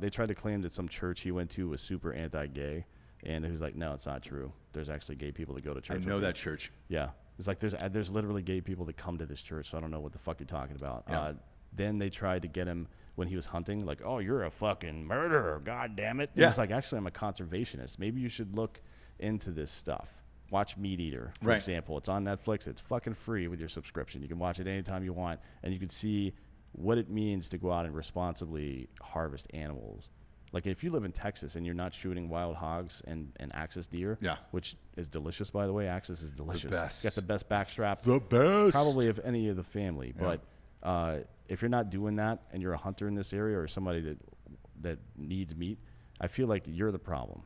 They tried to claim that some church he went to was super anti-gay, and he was like, no, it's not true. There's actually gay people that go to church. I know that church. Yeah. It's like there's literally gay people that come to this church, so I don't know what the fuck you're talking about. Yeah. Then they tried to get him when he was hunting, like, oh, you're a fucking murderer, god damn it. Yeah. He's like, actually, I'm a conservationist. Maybe you should look into this stuff. Watch Meat Eater, for example. It's on Netflix. It's fucking free with your subscription. You can watch it anytime you want, and you can see what it means to go out and responsibly harvest animals. Like if you live in Texas and you're not shooting wild hogs and axis deer, which is delicious, by the way. Axis is delicious. best. Got the best backstrap. The best. Probably of any of the family. Yeah. But if you're not doing that and you're a hunter in this area or somebody that needs meat, I feel like you're the problem.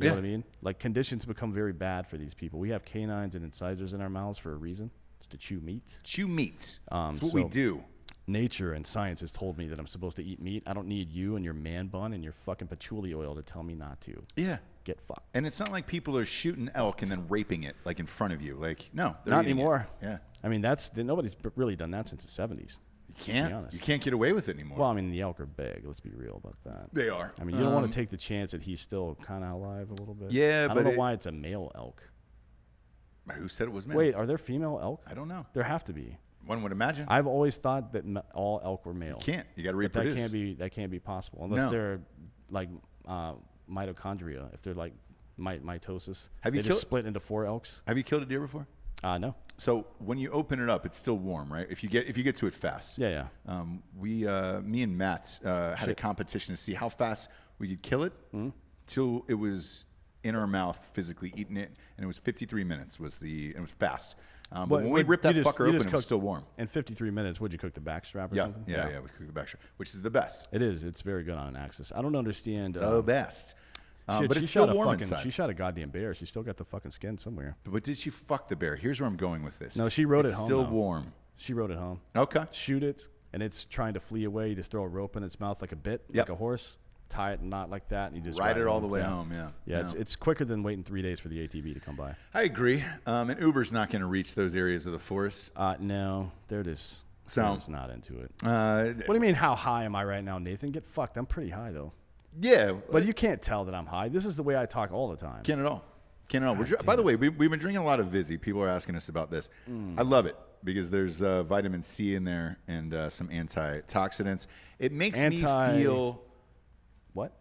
You know what I mean? Like conditions become very bad for these people. We have canines and incisors in our mouths for a reason. It's to chew meat. Chew meats. That's what we do. Nature and science has told me that I'm supposed to eat meat. I don't need you and your man bun and your fucking patchouli oil to tell me not to. Yeah. Get fucked. And it's not like people are shooting elk and then raping it like in front of you. Like, no. Not anymore. Yeah. I mean, nobody's really done that since the 70s. You can't. You can't get away with it anymore. Well, I mean, the elk are big. Let's be real about that. They are. I mean, you don't want to take the chance that he's still kind of alive a little bit. Yeah, I don't know why it's a male elk. Who said it was male? Wait, are there female elk? I don't know. There have to be. One would imagine. I've always thought that all elk were male. You can't. You got to reproduce. That can't be possible unless they're like mitochondria. If they're like mitosis, they just split into 4 elks. Have you killed a deer before? No. So when you open it up, it's still warm, right? If you get to it fast. Yeah. Me and Matt had a competition to see how fast we could kill it till it was in our mouth, physically eating it, and it was 53 minutes. It was fast. But when we ripped that fucker open, it was still warm. In 53 minutes, would you cook the backstrap or something? Yeah, we cooked the backstrap, which is the best. It is. It's very good on an axis. I don't understand. The best. Shit, but it's still warm inside. She shot a goddamn bear. She still got the fucking skin somewhere. But did she fuck the bear? Here's where I'm going with this. No, she rode it home. It's still though. warm. She rode it home. Okay. Shoot it, and it's trying to flee away. You just throw a rope in its mouth like a bit, like a horse. Tie it knot like that, and you just ride it all the way home. Yeah. It's quicker than waiting 3 days for the ATV to come by. I agree. And Uber's not going to reach those areas of the forest. No, they're just not into it. What do you mean? How high am I right now, Nathan? Get fucked. I'm pretty high though. Yeah, but you can't tell that I'm high. This is the way I talk all the time. Can't at all. By the way, we've been drinking a lot of Vizzy. People are asking us about this. I love it because there's vitamin C in there and some antioxidants. It makes me feel... What?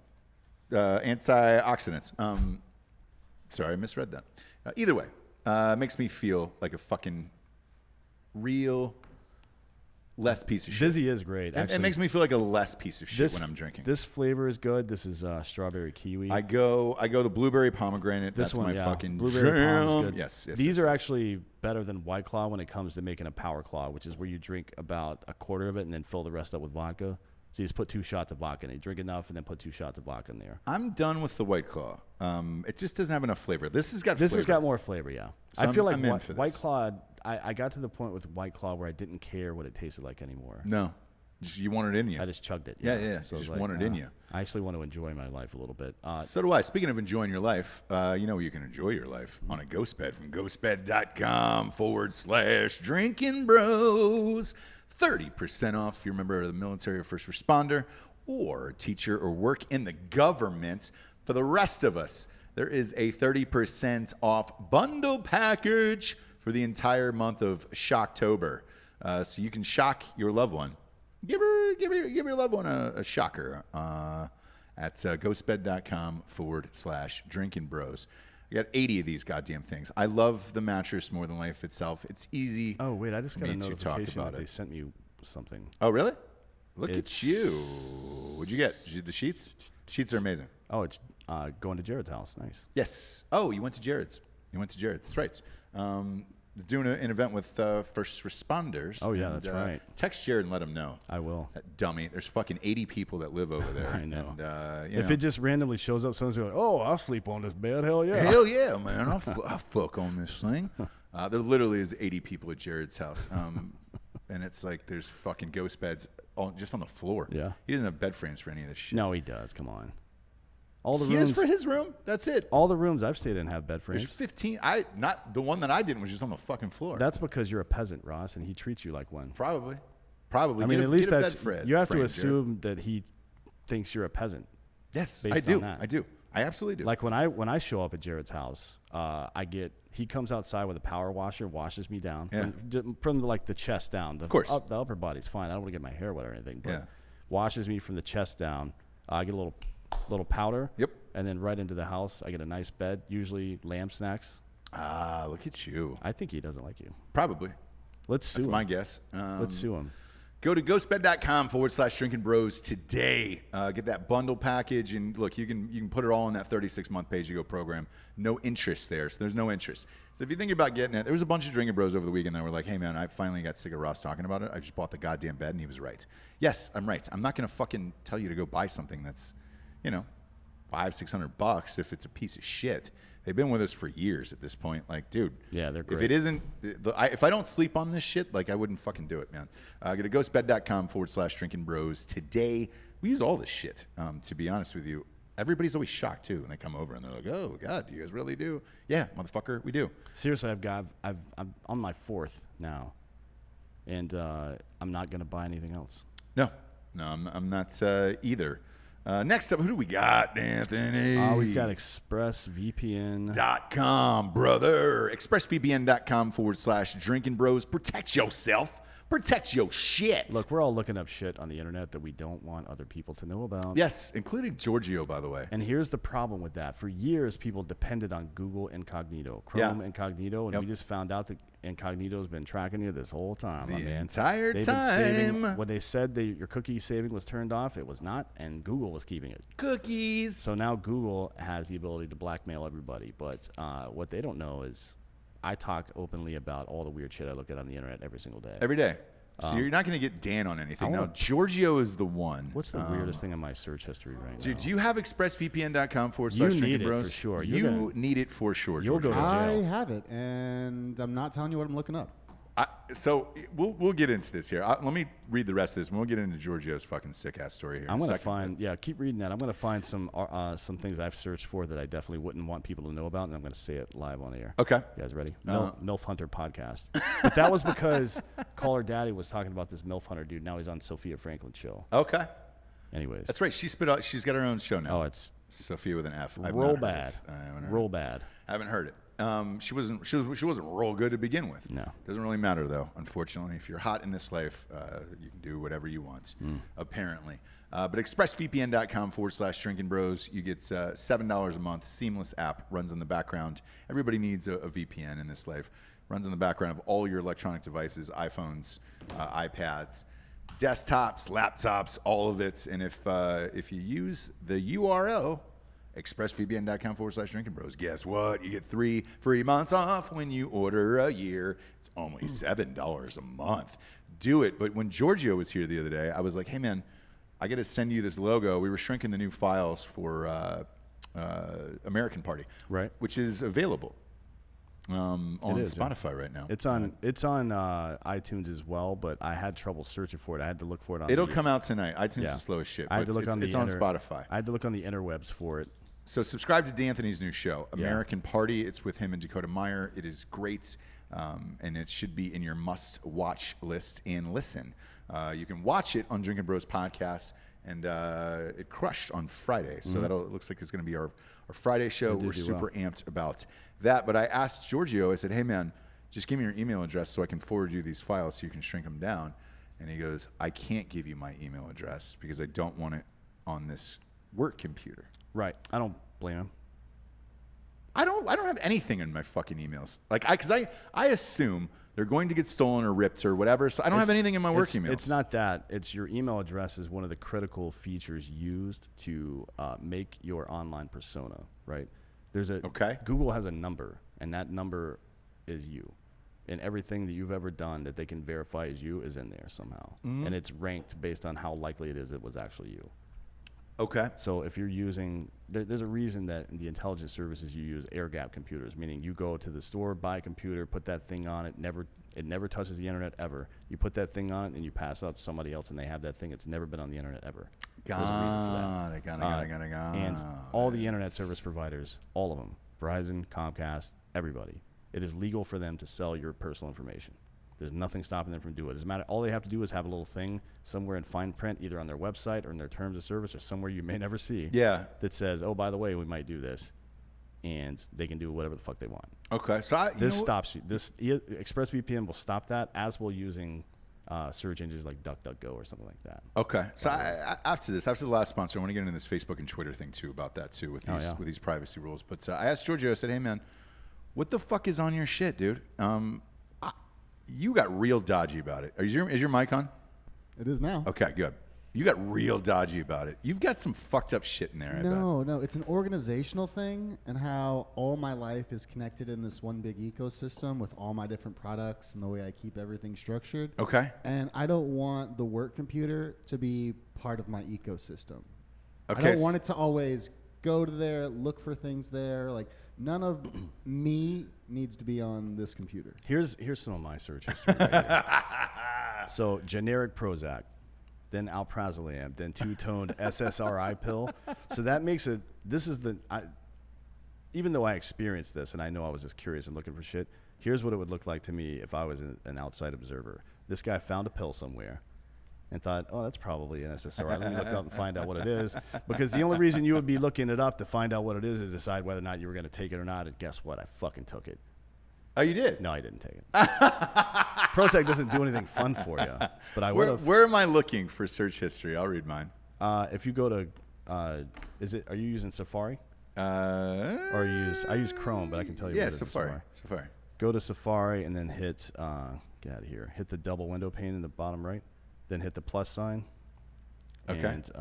Antioxidants. Sorry, I misread that. Either way, it makes me feel like a fucking real less piece of shit. Vizzy is great. Actually, it makes me feel like a less piece of shit when I'm drinking. This flavor is good. This is strawberry kiwi. I go the blueberry pomegranate. This That's one, my fucking blueberry jam. pom's good. Yes. These are actually better than White Claw when it comes to making a power claw, which is where you drink about a quarter of it and then fill the rest up with vodka. So you just put 2 shots of vodka in it. Drink enough and then put 2 shots of vodka in there. I'm done with the White Claw. It just doesn't have enough flavor. This has got more flavor, yeah. So I feel like White Claw, I got to the point with White Claw where I didn't care what it tasted like anymore. No. You want it in you. I just chugged it. Yeah. So you just want it in you. I actually want to enjoy my life a little bit. So do I. Speaking of enjoying your life, you know you can enjoy your life on a ghost bed from ghostbed.com/Drinkin Bros. 30% off if you're a member of the military or first responder or a teacher or work in the government. For the rest of us, there is a 30% off bundle package for the entire month of Shocktober. So you can shock your loved one. Give your loved one a shocker at ghostbed.com/Drinkin Bros. I got 80 of these goddamn things. I love the mattress more than life itself. It's easy. Oh wait, I just got a notification that they they sent me something. Oh really? Look at you. What'd you get? Did you get the sheets? Sheets are amazing. Oh, it's going to Jared's house. Nice. Yes. Oh, you went to Jared's. That's right. Doing an event with first responders. Oh, yeah, that's right. Text Jared and let him know. I will. That dummy. There's fucking 80 people that live over there. I know. And, if it just randomly shows up, someone's like, oh, I'll sleep on this bed. Hell yeah. Hell yeah, man. I'll fuck on this thing. There literally is 80 people at Jared's house. And it's like there's fucking ghost beds just on the floor. Yeah. He doesn't have bed frames for any of this shit. No, he does. Come on. All the he rooms does for his room. That's it. All the rooms I've stayed in have bed frames. There's 15. Not the one that I did was just on the fucking floor. That's because you're a peasant, Ross, and he treats you like one. Probably. I mean, at least that's you have to frame, assume that he thinks you're a peasant. Yes, based I do. on that. I do. I absolutely do. Like when I show up at Jared's house, I get He comes outside with a power washer, washes me down Yeah. from like the chest down. Of course. The upper body's fine. I don't want to get my hair wet or anything. But Yeah. washes me from the chest down. I get a little powder. Yep. And then right into the house, I get a nice bed, usually lamb snacks. Ah, look at you. I think he doesn't like you. Probably. Let's sue That's him. my guess. Let's sue him. Go to ghostbed.com/Drinkin Bros today. Get that bundle package, and look, you can put it all in that 36-month pay-as-you-go program. No interest there, so there's no interest. So if you think about getting it, there was a bunch of Drinkin Bros over the weekend that were like, hey man, I finally got sick of Ross talking about it. I just bought the goddamn bed, and he was right. Yes, I'm right. I'm not going to fucking tell you to go buy something that's, $500-600 if it's a piece of shit. They've been with us for years at this point. Like, dude, Yeah, they're great. If it isn't, if I don't sleep on this shit, like I wouldn't fucking do it, man. Go to ghostbed.com/Drinkin Bros today. We use all this shit. To be honest with you, everybody's always shocked too when they come over and they're like, "Oh God, do you guys really do?" Yeah, motherfucker, we do. Seriously, I'm on my 4th now, and I'm not gonna buy anything else. No, I'm not either. Next up, who do we got, Anthony? We've got ExpressVPN. .com, brother. ExpressVPN.com/Drinkin Bros. Protect yourself. Protect your shit. Look, we're all looking up shit on the internet that we don't want other people to know about. Yes, including Giorgio, by the way. And here's the problem with that. For years, people depended on Google Incognito, Chrome Incognito, and we just found out that Incognito's been tracking you this whole time, my man. Entire They've time. been saving, when they said your cookie saving was turned off, it was not, and Google was keeping it. Cookies. So now Google has the ability to blackmail everybody. But what they don't know is I talk openly about all the weird shit I look at on the internet every single day. Every day. So you're not going to get Dan on anything. Now, Giorgio is the one. What's the weirdest thing in my search history right now? Dude, do you have ExpressVPN.com/Drinkin You need it Bros? for sure. You need it for sure, You'll go Giorgio. to I jail. have it, and I'm not telling you what I'm looking up. So we'll get into this here. Let me read the rest of this, and we'll get into Giorgio's fucking sick-ass story here. I'm going to find, keep reading that. I'm going to find some things I've searched for that I definitely wouldn't want people to know about, and I'm going to say it live on air. Okay. You guys ready? MILF Hunter podcast. But that was because Caller Daddy was talking about this MILF Hunter dude. Now he's on Sophia Franklin's show. Okay. Anyways. That's right. She's got her own show now. Oh, it's Sophia with an F. I've real not heard bad. it. I haven't heard Real it. bad. I haven't heard it. She wasn't real good to begin with. No. Doesn't really matter though. Unfortunately, if you're hot in this life, you can do whatever you want. Apparently, but ExpressVPN.com/Drinkin Bros. You get $7 a month. Seamless app runs in the background. Everybody needs a VPN in this life. Runs in the background of all your electronic devices, iPhones, iPads, desktops, laptops, all of it. And if you use the URL expressvpn.com/Drinkin Bros. Guess what? You get 3 free months off when you order a year. It's only $7 a month. Do it. But when Giorgio was here the other day, I was like, hey, man, I got to send you this logo. We were shrinking the new files for American Party, Right. which is available on Spotify right now. It's on iTunes as well, but I had trouble searching for it. I had to look for it on It'll come out tonight. iTunes Yeah. is slow as shit. I had but to look it's on Spotify. I had to look on the interwebs for it. So subscribe to D'Anthony's new show, American Party. It's with him and Dakota Meyer. It is great, and it should be in your must-watch list and listen. You can watch it on Drinkin Bros podcast, and it crushed on Friday. So it looks like it's going to be our Friday show. We're super amped about that. But I asked Giorgio, I said, hey, man, just give me your email address so I can forward you these files so you can shrink them down. And he goes, I can't give you my email address because I don't want it on this work computer. Right. I don't blame him. I don't have anything in my fucking emails. Because I assume they're going to get stolen or ripped or whatever. So I don't have anything in my work emails. It's not that. It's your email address is one of the critical features used to make your online persona, right? Google has a number, and that number is you. And everything that you've ever done that they can verify as you is in there somehow. And it's ranked based on how likely it is it was actually you. Okay. So if you're using, there's a reason that in the intelligence services you use air gap computers, meaning you go to the store, buy a computer, put that thing on it, it never touches the internet ever. You put that thing on it and you pass up to somebody else and they have that thing. It's never been on the internet ever. There's a reason for that. And all the internet service providers, all of them, Verizon, Comcast, everybody, it is legal for them to sell your personal information. There's nothing stopping them from doing it. It doesn't matter. All they have to do is have a little thing somewhere in fine print, either on their website or in their terms of service or somewhere you may never see. Yeah. That says, oh, by the way, we might do this. and they can do whatever the fuck they want. Okay, so This stops you. ExpressVPN will stop that, as will using search engines like DuckDuckGo or something like that. Okay, so after the last sponsor, I want to get into this Facebook and Twitter thing too about that too with these privacy rules. But I asked Giorgio, I said, "Hey man, what the fuck is on your shit, dude? You got real dodgy about it. Is your mic on? It is now. Okay, good. You got real dodgy about it. You've got some fucked up shit in there. No, it's an organizational thing, and how all my life is connected in this one big ecosystem with all my different products and the way I keep everything structured. Okay. And I don't want the work computer to be part of my ecosystem. Okay. I don't want it to always go to there, look for things there. Like, none of me needs to be on this computer. Here's some of my search history. Right here. So generic Prozac, then alprazolam, then two-toned SSRI pill. So that makes it. This is even though I experienced this and I know I was just curious and looking for shit. Here's what it would look like to me if I was an outside observer. This guy found a pill somewhere and thought, oh, that's probably an SSRI. Let me look up and find out what it is. Because the only reason you would be looking it up to find out what it is to decide whether or not you were going to take it or not. And guess what? I fucking took it. Oh, you did? No, I didn't take it. Prozac doesn't do anything fun for you, but I would have. Where am I looking for search history? I'll read mine. If you go to, are you using Safari? Or I use Chrome, but I can tell you. Yeah, what it is Safari. Go to Safari and then hit, get out of here. Hit the double window pane in the bottom right. Then hit the plus sign. Okay. And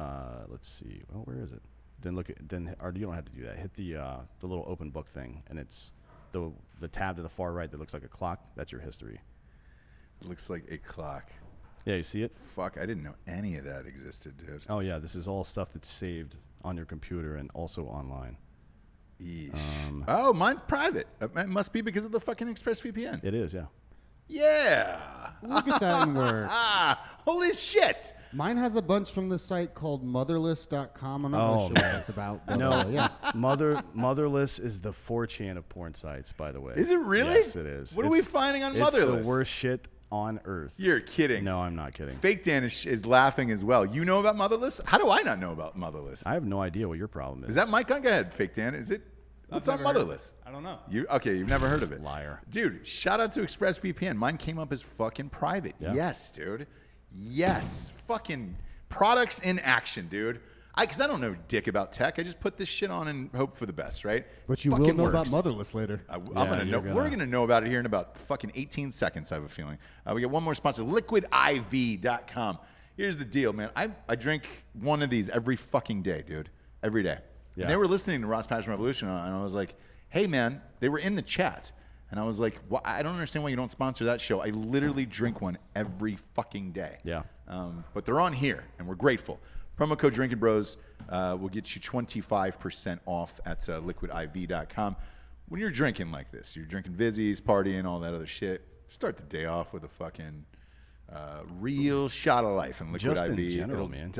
let's see. Well, where is it? Then or you don't have to do that. Hit the little open book thing, and it's the tab to the far right that looks like a clock. That's your history. It looks like a clock. Yeah, you see it? Fuck, I didn't know any of that existed, dude. Oh yeah, this is all stuff that's saved on your computer and also online. Yeesh. Oh, mine's private. It must be because of the fucking ExpressVPN. It is, yeah. Yeah. Look at that in work. Holy shit. Mine has a bunch from this site called motherless.com. I'm not really sure what that's about. But No, yeah. Motherless is the 4chan of porn sites, by the way. Is it really? Yes, it is. What are we finding on Motherless? It's the worst shit on earth. You're kidding. No, I'm not kidding. Fake Dan is laughing as well. You know about Motherless? How do I not know about Motherless? I have no idea what your problem is. Is that Mike on? Go ahead, Fake Dan. Is it? What's on Motherless? I don't know. You've never heard of it. Liar. Dude, shout out to ExpressVPN. Mine came up as fucking private. Yeah. Yes, dude. Yes. Fucking products in action, dude. Because I don't know dick about tech. I just put this shit on and hope for the best, right? But you Fucking will know works. about Motherless later. I'm gonna know. We're gonna know about it here in about fucking 18 seconds. I have a feeling. We got one more sponsor, LiquidIV.com. Here's the deal, man. I drink one of these every fucking day, dude. Every day. Yeah. And they were listening to Ross Passion Revolution, and I was like, "Hey, man." They were in the chat, and I was like, well, "I don't understand why you don't sponsor that show. I literally drink one every fucking day." Yeah. But they're on here, and we're grateful. Promo code Drinkin Bros will get you 25% off at liquidiv.com. When you're drinking like this, you're drinking Vizzies, partying, all that other shit, start the day off with a fucking real shot of life. And Liquid Just in IV, general, man.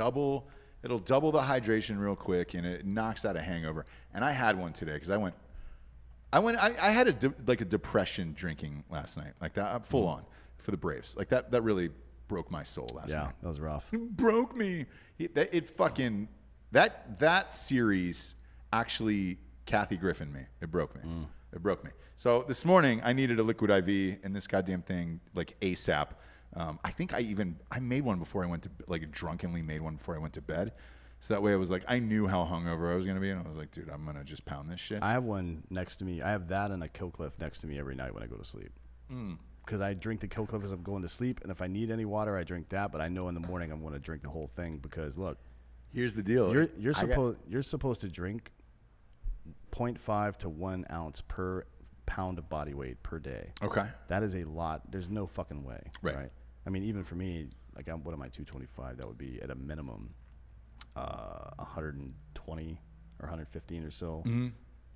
It'll double the hydration real quick, and it knocks out a hangover. And I had one today because I had a depression drinking last night, like that, full on for the Braves. Like that really broke my soul last night. Yeah, that was rough. It broke me. That series actually Kathy Griffin me. It broke me. It broke me. So this morning I needed a Liquid IV and this goddamn thing like ASAP. I think I made one before I went to drunkenly made one before I went to bed. So that way I was like, I knew how hungover I was gonna be, and I was like, dude, I'm gonna just pound this shit. I have one next to me. I have that and a Killcliff next to me every night when I go to sleep. Because I drink the Killcliff as I'm going to sleep, and if I need any water, I drink that. But I know in the morning I'm going to drink the whole thing because look, here's the deal. You're supposed to drink 0.5 to 1 ounce per pound of body weight per day. Okay. That is a lot. There's no fucking way. Right. I mean, even for me, what am I, 225? That would be at a minimum 120 or 115 or so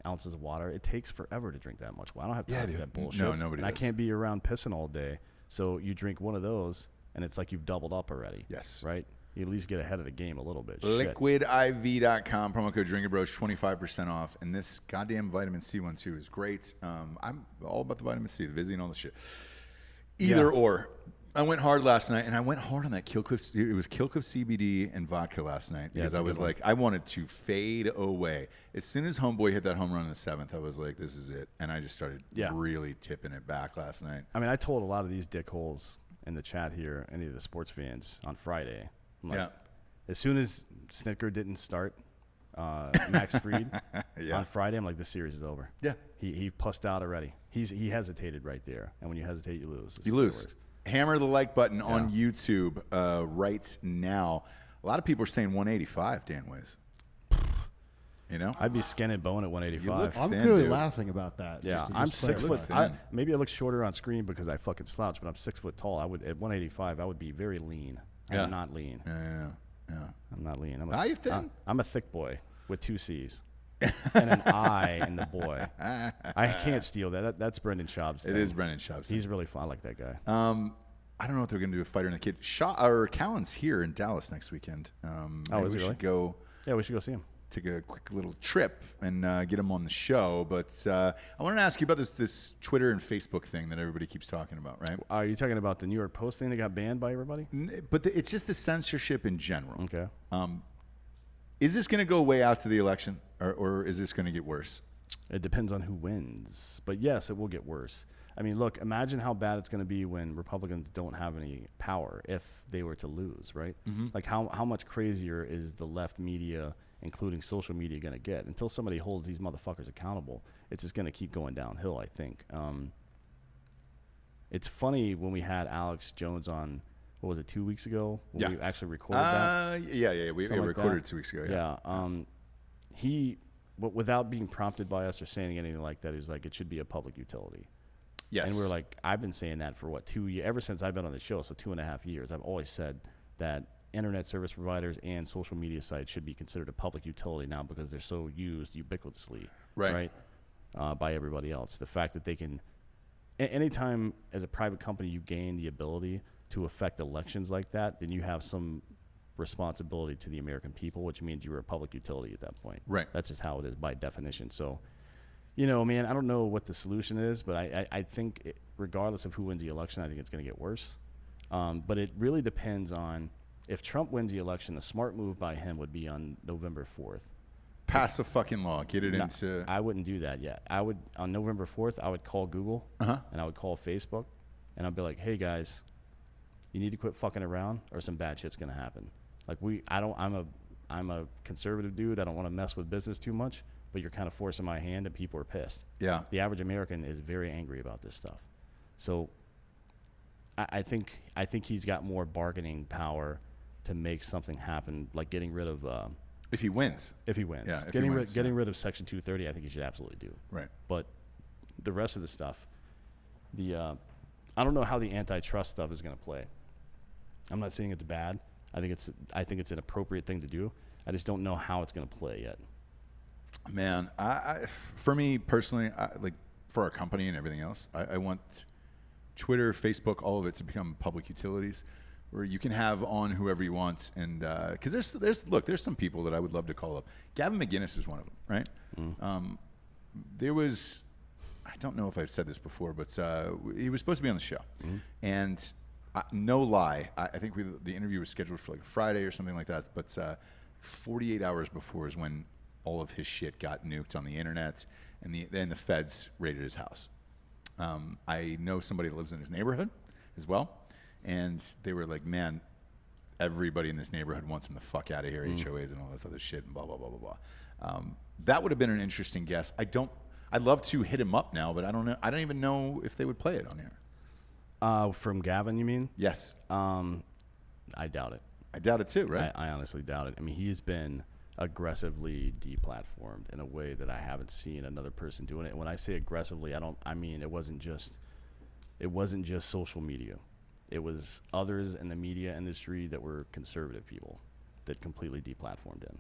ounces of water. It takes forever to drink that much. Well, I don't have time for that bullshit. No, nobody and does. I can't be around pissing all day. So you drink one of those, and it's like you've doubled up already. Yes. Right? You at least get ahead of the game a little bit. Shit. LiquidIV.com, promo code Drinkin Bros, 25% off. And this goddamn vitamin C one too is great. I'm all about the vitamin C, the Vizzy and all the shit. Either or. I went hard last night, and I went hard on that Killcliff. It was Killcliff CBD and vodka last night because I was like, I wanted to fade away. As soon as Homeboy hit that home run in the 7th, I was like, this is it. And I just started really tipping it back last night. I mean, I told a lot of these dickholes in the chat here, any of the sports fans, on Friday. I'm like, as soon as Snitker didn't start Max Fried on Friday, I'm like, this series is over. Yeah. He plussed out already. He hesitated right there. And when you hesitate, you lose. You lose. Hammer the like button on YouTube right now. A lot of people are saying 185, Dan Wiz. You know? I'd be skin and bone at 185. I'm clearly laughing about that. Yeah, I'm 6 foot. Maybe I look shorter on screen because I fucking slouch, but I'm 6 foot tall. I would at 185. I would be very lean. I'm not lean. Yeah. I'm not lean. I'm a thick boy with 2 C's. And an I in the boy. I can't steal that. That's Brendan Schaub's thing. It is Brendan Schaub's thing. He's really fun. I like that guy. I don't know what they're going to do with Fighter and the Kid. Callan's here in Dallas next weekend. Is he really? Yeah, we should go see him. Take a quick little trip and get him on the show. But I wanted to ask you about this Twitter and Facebook thing that everybody keeps talking about, right? Are you talking about the New York Post thing that got banned by everybody? But it's just the censorship in general. Okay. Is this going to go way out to the election, or is this going to get worse? It depends on who wins. But yes, it will get worse. I mean, look, imagine how bad it's going to be when Republicans don't have any power if they were to lose, right? Mm-hmm. Like how much crazier is the left media, including social media, going to get? Until somebody holds these motherfuckers accountable, it's just going to keep going downhill, I think. It's funny when we had Alex Jones on, what was it, 2 weeks ago? When we actually recorded that? Yeah. We recorded it 2 weeks ago, He, without being prompted by us or saying anything like that, he was like, it should be a public utility. Yes. And we're like, I've been saying that for 2 years, ever since I've been on the show, so 2.5 years. I've always said that internet service providers and social media sites should be considered a public utility now because they're so used ubiquitously, right? By everybody else. The fact that they can, anytime as a private company you gain the ability to affect elections like that, then you have some responsibility to the American people, which means you're a public utility at that point. Right. That's just how it is by definition. So, you know, man, I don't know what the solution is, but I think regardless of who wins the election, I think it's going to get worse. But it really depends on if Trump wins the election, the smart move by him would be on November 4th. Pass a fucking law. Get it into... I wouldn't do that yet. I would, on November 4th, I would call Google and I would call Facebook and I'd be like, hey guys, you need to quit fucking around or some bad shit's going to happen. Like I'm a conservative dude. I don't want to mess with business too much, but you're kind of forcing my hand and people are pissed. Yeah. The average American is very angry about this stuff. So I think he's got more bargaining power to make something happen, like getting rid of if he wins. Yeah, getting rid of Section 230, I think he should absolutely do. Right. But the rest of the stuff, I don't know how the antitrust stuff is going to play. I'm not saying it's bad. I think it's an appropriate thing to do. I just don't know how it's going to play yet. Man, for me personally, like for our company and everything else, I want Twitter, Facebook, all of it to become public utilities where you can have on whoever you want. And because there's some people that I would love to call up. Gavin McInnes is one of them, right? There was, I don't know if I've said this before, but he was supposed to be on the show. And no lie, I think the interview was scheduled for like Friday or something like that. But 48 hours before is when all of his shit got nuked on the internet, and then the feds raided his house. I know somebody that lives in his neighborhood as well, and they were like, man, everybody in this neighborhood wants him the fuck out of here, HOAs and all this other shit and blah, blah, blah, blah, blah. That would have been an interesting guess. I'd love to hit him up now, but I don't know. I don't even know if they would play it on here. From Gavin, you mean? Yes. I doubt it. I doubt it too, right? I honestly doubt it. I mean, he's been aggressively deplatformed in a way that I haven't seen another person doing it. And when I say aggressively, I mean it wasn't just social media. It was others in the media industry that were conservative people that completely deplatformed him.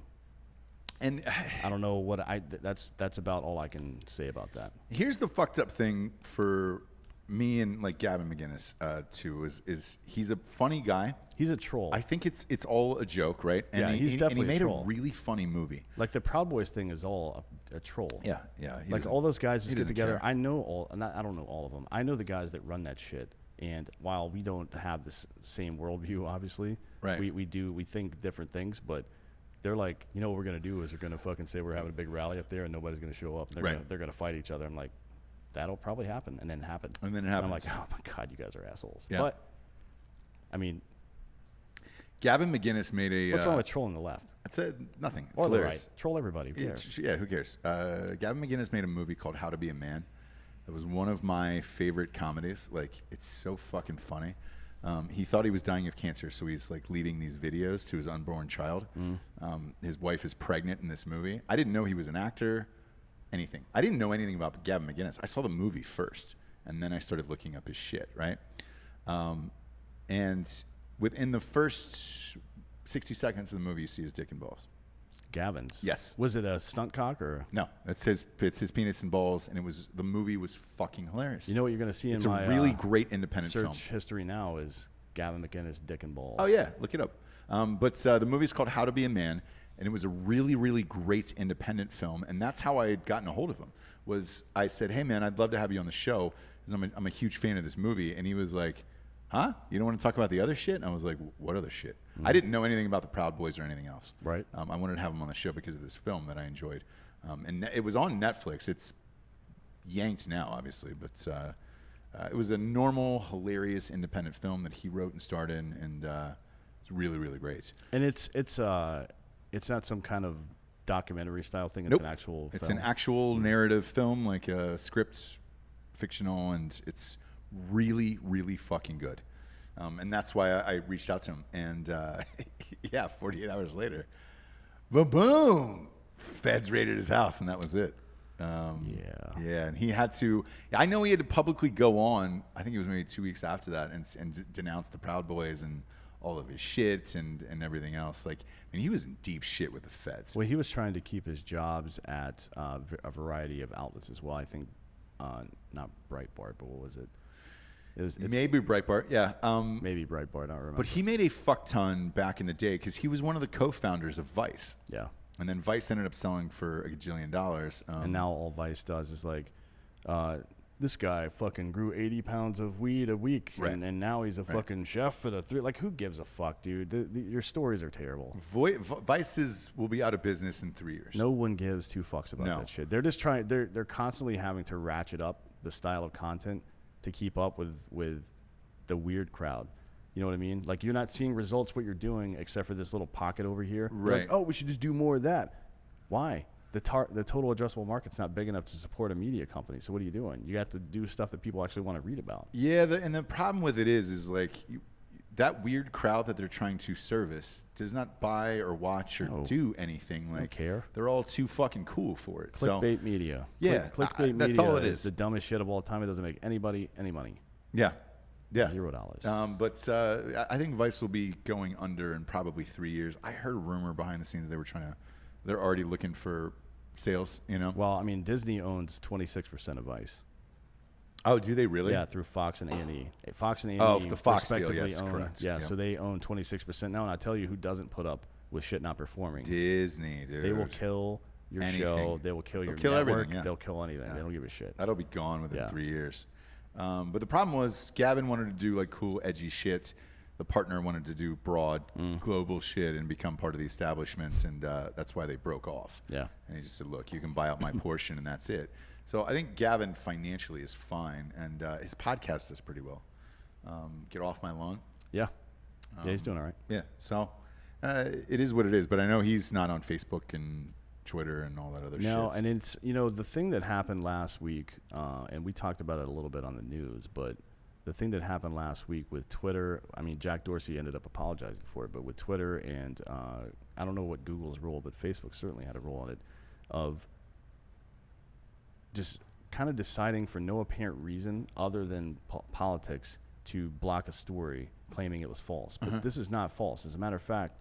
And I don't know what that's about all I can say about that. Here's the fucked up thing for me and like Gavin McInnes too is he's a funny guy. He's a troll. I think it's all a joke, right? And he's definitely he made a troll. A really funny movie. Like the Proud Boys thing is all a troll. Yeah. Like all those guys just get together. Care. I don't know all of them. I know the guys that run that shit, And while we don't have this same worldview, obviously, Right. we think different things, but they're like, you know what we're going to do is we're going to fucking say we're having a big rally up there and nobody's going to show up. And they're going to fight each other. I'm like, that'll probably happen. And then happen. And then it And I'm happens. like, oh my God, you guys are assholes. Yeah. But, I mean, Gavin McInnes made a. what's wrong with trolling the left? It's nothing. It's Or the hilarious. right. Troll everybody. Who cares? Who cares? Gavin McInnes made a movie called How to Be a Man. It was one of my favorite comedies. Like, it's so fucking funny. He thought he was dying of cancer, so he's like leaving these videos to his unborn child. His wife is pregnant in this movie. I didn't know he was an actor, anything. I didn't know anything about Gavin McInnes. I saw the movie first, and then I started looking up his shit, right? And within the first 60 seconds of the movie, you see his dick and balls. Gavin's. Yes. Was it a stunt cock or? No, it's his penis and balls, and the movie was fucking hilarious. You know what you're going to see It's in a my really great independent search film. history now is Gavin McInnes, dick and balls. Oh yeah, look it up. But the movie's called How to Be a Man, and it was a really, really great independent film. And that's how I had gotten a hold of him. Was I said, "Hey man, I'd love to have you on the show because I'm a huge fan of this movie." And he was like, "Huh? You don't want to talk about the other shit?" And I was like, "What other shit?" I didn't know anything about the Proud Boys or anything else. Right. I wanted to have him on the show because of this film that I enjoyed, and it was on Netflix. It's yanked now, obviously, but it was a normal, hilarious, independent film that he wrote and starred in, and it's really, really great. And it's not some kind of documentary style thing. It's Nope. an actual. It's film. an actual narrative film, like a script, fictional, and it's really, really fucking good. And that's why I reached out to him. And yeah, 48 hours later, boom, feds raided his house, and that was it. Yeah, and he had to. I know he had to publicly go on. I think it was maybe 2 weeks after that, and denounce the Proud Boys and all of his shit and everything else. Like, I mean, he was in deep shit with the feds. Well, he was trying to keep his jobs at a variety of outlets as well. I think not Breitbart, but what was it? It's Maybe Breitbart, yeah. maybe Breitbart. I don't remember. But he made a fuck ton back in the day because he was one of the co-founders of Vice. Yeah. And then Vice ended up selling for $1 gajillion. And now all Vice does is like, this guy fucking grew 80 pounds of weed a week, Right. and now he's a fucking chef at a three. Like, who gives a fuck, dude? Your stories are terrible. Vice will be out of business in 3 years. No one gives two fucks about No. that shit. They're just trying. They're constantly having to ratchet up the style of content to keep up with the weird crowd. You know what I mean? Like, you're not seeing results what you're doing except for this little pocket over here. You're Right. like, oh, we should just do more of that. Why? The total addressable market's not big enough to support a media company. So what are you doing? You have to do stuff that people actually want to read about. Yeah, and the problem with it is like that weird crowd that they're trying to service does not buy or watch or No. do anything. Like, care. They're all too fucking cool for it. Clickbait media. Yeah, Clickbait that's media all it is is. the dumbest shit of all time. It doesn't make anybody any money. Yeah. $0. But I think Vice will be going under in probably 3 years. I heard a rumor behind the scenes that they're already looking for sales, you know? Well, I mean, Disney owns 26% of Vice. Oh, do they really? Yeah, through Fox and A&E. Fox and A&E Oh, the Fox deal, respectively yes, own, correct. Yeah, Yep. so they own 26% now, and I tell you who doesn't put up with shit not performing. Disney, dude. They will kill your show. Anything. They will kill They'll your kill network. everything, yeah. They'll kill anything. They don't give a shit. That'll be gone within Yeah. 3 years. But the problem was Gavin wanted to do like cool, edgy shit. The partner wanted to do broad, global shit and become part of the establishment, and that's why they broke off. Yeah. And he just said, "Look, you can buy out my portion, and that's it." So I think Gavin financially is fine, and his podcast does pretty well. Get Off My Lawn. Yeah. Yeah, he's doing all right. Yeah. So it is what it is. But I know he's not on Facebook and Twitter and all that other shit. No, and it's, the thing that happened last week, and we talked about it a little bit on the news, but the thing that happened last week with Twitter, I mean, Jack Dorsey ended up apologizing for it, but with Twitter and I don't know what Google's role, but Facebook certainly had a role in it, of just kind of deciding for no apparent reason other than politics to block a story claiming it was false. But this is not false. As a matter of fact,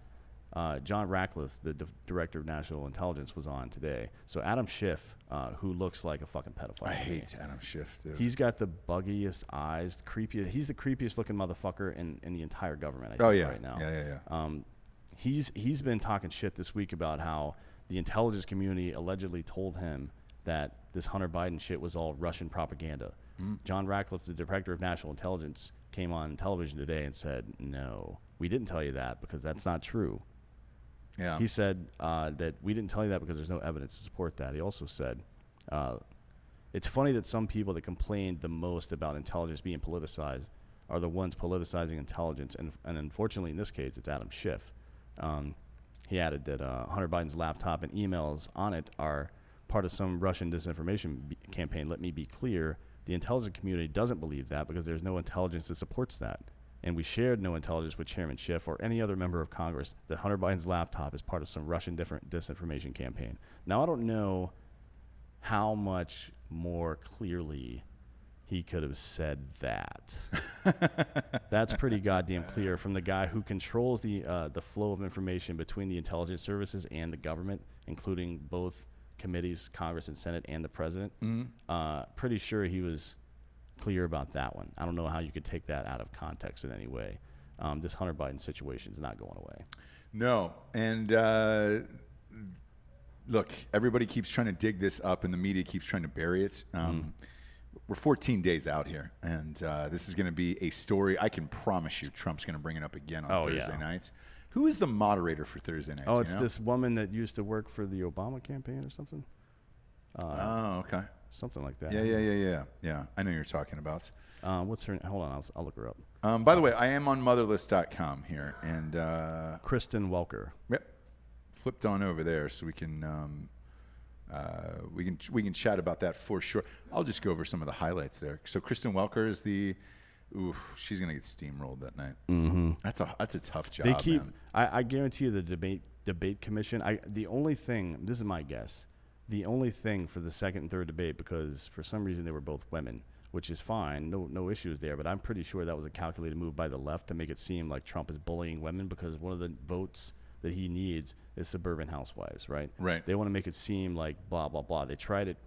John Ratcliffe, the director of national intelligence, was on today. So Adam Schiff, who looks like a fucking pedophile. I to me. hate Adam Schiff, dude. He's got the buggiest eyes, creepiest. He's the creepiest looking motherfucker in the entire government. I think, Oh, yeah. right now. Yeah. He's been talking shit this week about how the intelligence community allegedly told him that this Hunter Biden shit was all Russian propaganda. John Ratcliffe, the director of national intelligence, came on television today and said, no, we didn't tell you that because that's not true. Yeah. He said that we didn't tell you that because there's no evidence to support that. He also said, it's funny that some people that complained the most about intelligence being politicized are the ones politicizing intelligence. And unfortunately, in this case, it's Adam Schiff. He added that Hunter Biden's laptop and emails on it are part of some Russian disinformation campaign. Let me be clear. The intelligence community doesn't believe that because there's no intelligence that supports that. And we shared no intelligence with Chairman Schiff or any other member of Congress that Hunter Biden's laptop is part of some Russian disinformation campaign. Now, I don't know how much more clearly he could have said that. That's pretty goddamn clear from the guy who controls the flow of information between the intelligence services and the government, including both committees, Congress and Senate, and the president. Pretty sure he was clear about that one. I don't know how you could take that out of context in any way. This Hunter Biden situation is not going away. No, and look, everybody keeps trying to dig this up, and the media keeps trying to bury it. We're 14 days out here, and this is going to be a story. I can promise you Trump's going to bring it up again on Thursday nights. Who is the moderator for Thursday nights? Oh, it's this woman that used to work for the Obama campaign or something. Okay. Something like that. Yeah. I know you're talking about. What's her? Hold on, I'll look her up. By the way, I am on motherless.com here, and Kristen Welker. Yep. Flipped on over there so we can chat about that for sure. I'll just go over some of the highlights there. So Kristen Welker is she's gonna get steamrolled that night. Mm-hmm. That's a tough job. They keep. Man. I guarantee you the debate commission. The only thing. This is my guess. The only thing for the second and third debate, because for some reason they were both women, which is fine, no issues there. But I'm pretty sure that was a calculated move by the left to make it seem like Trump is bullying women because one of the votes that he needs is suburban housewives, right? Right. They want to make it seem like blah, blah, blah. They tried it.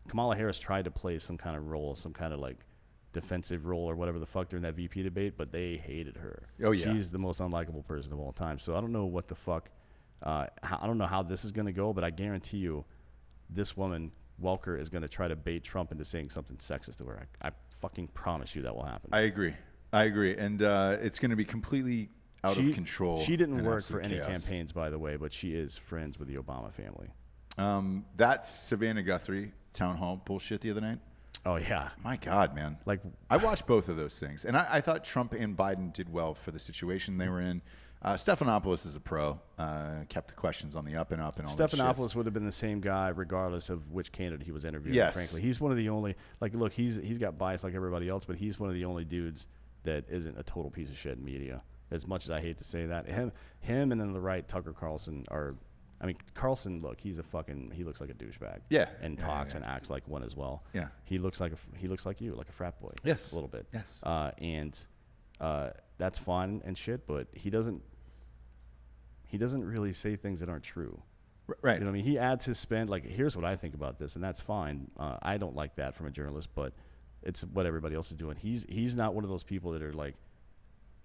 Kamala Harris tried to play some kind of role, some kind of like defensive role or whatever the fuck during that VP debate, but they hated her. Oh, yeah. She's the most unlikable person of all time. So I don't know what the fuck. I don't know how this is going to go, but I guarantee you this woman, Welker, is going to try to bait Trump into saying something sexist to her. I fucking promise you that will happen. I agree. And it's going to be completely out of control. She didn't work for any campaigns, by the way, but she is friends with the Obama family. That's Savannah Guthrie town hall bullshit the other night. Oh, yeah. My God, man. Like, I watched both of those things, and I thought Trump and Biden did well for the situation they were in. Stephanopoulos is a pro. Kept the questions on the up and up and all that shit. Stephanopoulos would have been the same guy regardless of which candidate he was interviewing, yes. Frankly. He's one of the only, like, look, he's got bias like everybody else, but he's one of the only dudes that isn't a total piece of shit in media. As much as I hate to say that. Him and then the right, Tucker Carlson are, I mean, Carlson, look, he looks like a douchebag. Yeah. And talks and acts like one as well. Yeah. He looks like you, like a frat boy. Yes. A little bit. Yes. And that's fun and shit, but he doesn't really say things that aren't true. Right. You know what I mean? He adds his spin. Like, here's what I think about this, and that's fine. I don't like that from a journalist, but it's what everybody else is doing. He's not one of those people that are like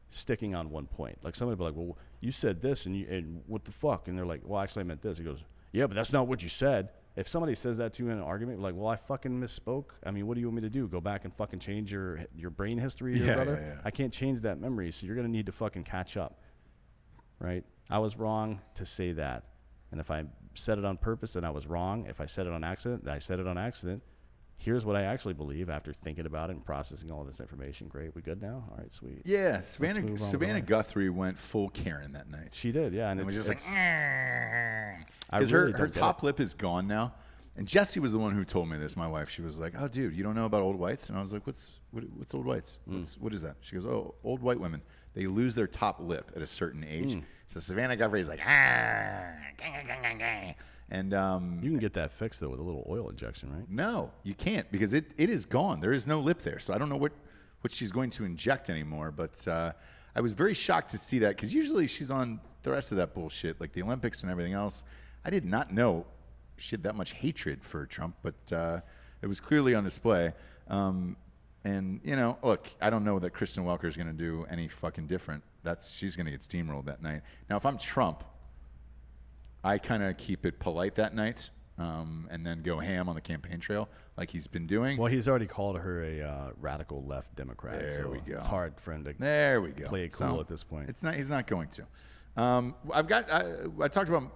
sticking on one point. Like somebody will be like, well, you said this, and what the fuck? And they're like, well, actually I meant this. He goes, yeah, but that's not what you said. If somebody says that to you in an argument, like, well, I fucking misspoke. I mean, what do you want me to do? Go back and fucking change your brain history, brother? Yeah. I can't change that memory, so you're gonna need to fucking catch up, right? I was wrong to say that, and if I said it on purpose, then I was wrong. If I said it on accident, then I said it on accident. Here's what I actually believe after thinking about it and processing all this information. Great, we good now? All right, sweet. Yeah, Savannah Guthrie went full Karen that night. She did, yeah, and was just like, because her top lip is gone now. And Jessie was the one who told me this. My wife, she was like, "Oh, dude, you don't know about old whites?" And I was like, "What's old whites? What is that?" She goes, "Oh, old white women, they lose their top lip at a certain age." So Savannah Guthrie's like, and you can get that fixed though with a little oil injection, right? No, you can't, because it is gone. There is no lip there, so I don't know what she's going to inject anymore. But I was very shocked to see that, because usually she's on the rest of that bullshit, like the Olympics and everything else. I did not know she had that much hatred for Trump, but it was clearly on display. And look, I don't know that Kristen Welker is going to do any fucking different. She's going to get steamrolled that night. Now, if I'm Trump, I kind of keep it polite that night, and then go ham on the campaign trail like he's been doing. Well, he's already called her a radical left Democrat. There so we go. It's hard for him to There we go. play it cool at this point. It's not. He's not going to. I talked about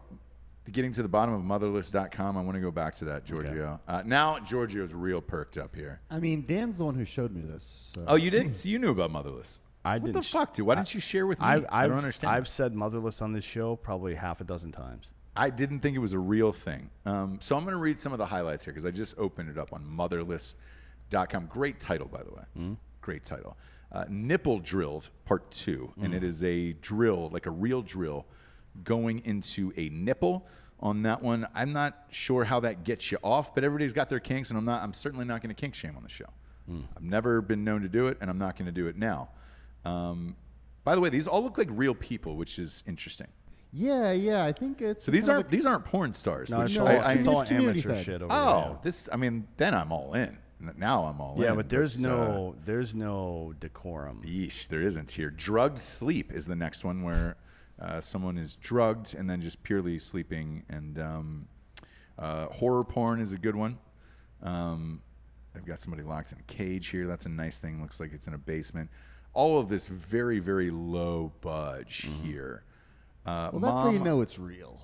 getting to the bottom of motherless.com. I want to go back to that, Giorgio. Now Giorgio's real perked up here. I mean, Dan's the one who showed me this. So. Oh, you did? So you knew about Motherless. I What didn't. the fuck, dude? Why didn't you share with me? I don't understand. I've said motherless on this show probably half a dozen times. I didn't think it was a real thing. So I'm going to read some of the highlights here because I just opened it up on motherless.com. Great title, by the way. Great title. Nipple Drilled, Part 2. And it is a drill, like a real drill, going into a nipple. On that one, I'm not sure how that gets you off, but everybody's got their kinks, and I'm certainly not going to kink shame on the show. I've never been known to do it, and I'm not going to do it now. By the way, these all look like real people, which is interesting. Yeah, I think it's. So these aren't porn stars. No, which it's all, it's all community amateur fed. shit over oh, this. I mean, then I'm all in. Now I'm all in. Yeah, but there's no decorum. Yeesh, there isn't here. Drugged sleep is the next one where someone is drugged and then just purely sleeping. And horror porn is a good one. They've got somebody locked in a cage here. That's a nice thing. Looks like it's in a basement. All of this very, very low budge here. Well, that's how you know it's real.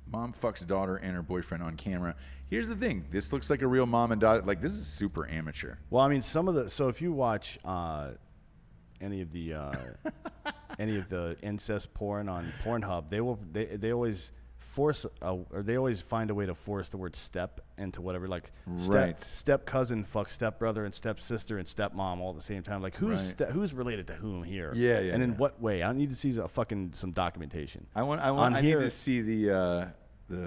Mom fucks daughter and her boyfriend on camera. Here's the thing. This looks like a real mom and daughter. Like, this is super amateur. Well, I mean, so if you watch any of the incest porn on Pornhub, they always force or they always find a way to force the word step into whatever, like step cousin fucks step brother and step sister and stepmom all at the same time. Like who's related to whom here? Yeah, and in what way? I need to see some documentation. I need to see the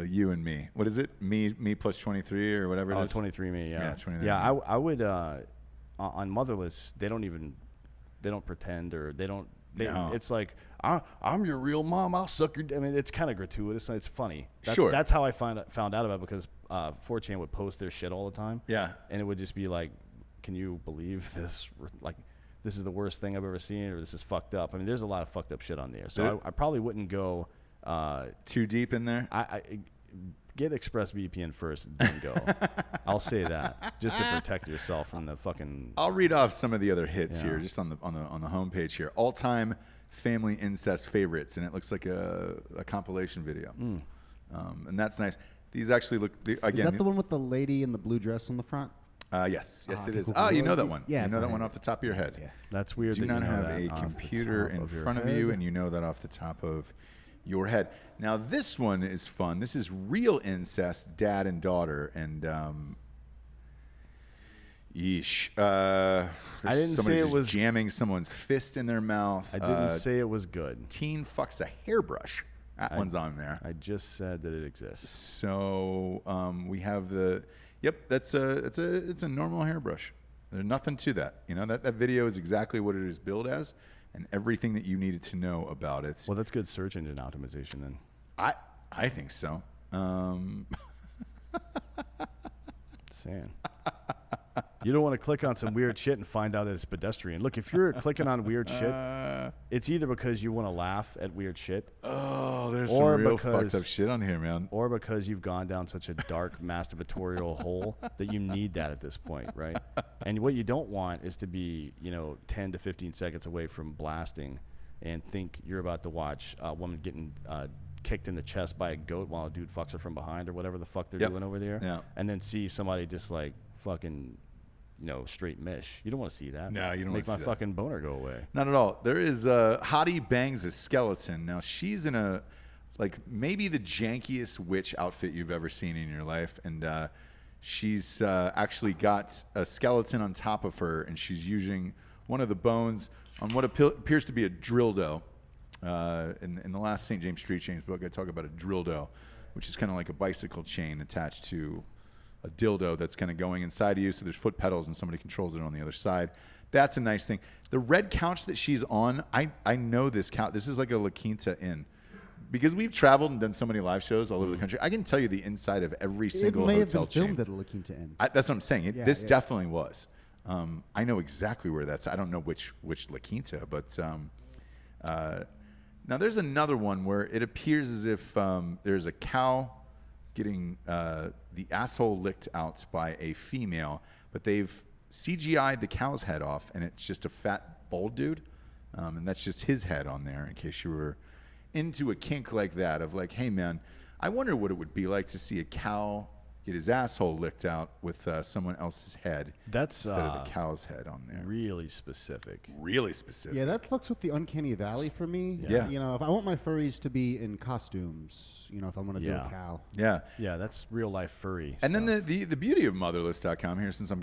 you and me. What is it? Me plus 23 or whatever it is. 23me. Yeah. 23. Yeah, I would on Motherless. They don't pretend or they don't. No. It's like I'm your real mom. I'll suck your. I mean, it's kind of gratuitous. It's funny. Sure. That's how I found out about it because 4chan would post their shit all the time. Yeah. And it would just be like, can you believe this? Like, this is the worst thing I've ever seen, or this is fucked up. I mean, there's a lot of fucked up shit on there. So I probably wouldn't go too deep in there. I get ExpressVPN first, then go. I'll say that just to protect yourself from the fucking. I'll read off some of the other hits here, just on the homepage here. All-time family incest favorites, and it looks like a compilation video, and that's nice. These actually look again. Is that the one with the lady in the blue dress on the front? Yes, it is. cool. Oh, you know that one. Yeah, you it's know that right. one off the top of your head. Yeah. That's weird. Do that not you know have that a off the computer top in of your front of head. you, and you know that off the top of your head. Now, this one is fun. This is real incest, dad and daughter, and yeesh. I didn't somebody say it just was jamming someone's fist in their mouth. I didn't say it was good. Teen fucks a hairbrush. That one's on there. I just said that it exists. So we have the. Yep, it's a normal hairbrush. There's nothing to that. You know that video is exactly what it is billed as, and everything that you needed to know about it. Well, that's good search engine optimization then. I think so. Saying. You don't want to click on some weird shit and find out that it's pedestrian. Look, if you're clicking on weird shit, it's either because you want to laugh at weird shit. Oh, there's or some real because- fucked up shit on here, man. Or because you've gone down such a dark masturbatorial hole that you need that at this point, right? And what you don't want is to be, 10 to 15 seconds away from blasting and think you're about to watch a woman getting kicked in the chest by a goat while a dude fucks her from behind or whatever the fuck they're doing over there. Yeah. And then see somebody just like fucking, straight mish. You don't want to see that. No, you don't Make wanna my see that. fucking boner go away. Not at all. There is Hottie bangs a skeleton. Now she's in a maybe the jankiest witch outfit you've ever seen in your life, and she's actually got a skeleton on top of her, and she's using one of the bones on what appears to be a dildo. In the last St. James Street Chains book, I talk about a dildo, which is kind of like a bicycle chain attached to a dildo that's kind of going inside of you. So there's foot pedals and somebody controls it on the other side. That's a nice thing. The red couch that she's on, I know this couch. This is like a La Quinta Inn. Because we've traveled and done so many live shows all over the country, I can tell you the inside of every single It may have hotel been chain. filmed at a La Quinta Inn. That's what I'm saying. Yeah, This yeah. definitely was. I know exactly where that's. I don't know which La Quinta, but now there's another one where it appears as if there's a cow getting the asshole licked out by a female, but they've CGI'd the cow's head off, and it's just a fat, bald dude. And that's just his head on there, in case you were into a kink like that of like, hey, man, I wonder what it would be like to see a cow get his asshole licked out with someone else's head That's instead of the cow's head on there. really specific. Really specific. Yeah, that fucks with the uncanny valley for me. Yeah. You know, if I want my furries to be in costumes, you know, if I'm going to do a cow. Yeah. Yeah, that's real life furry. And then stuff. the beauty of motherless.com here, since I'm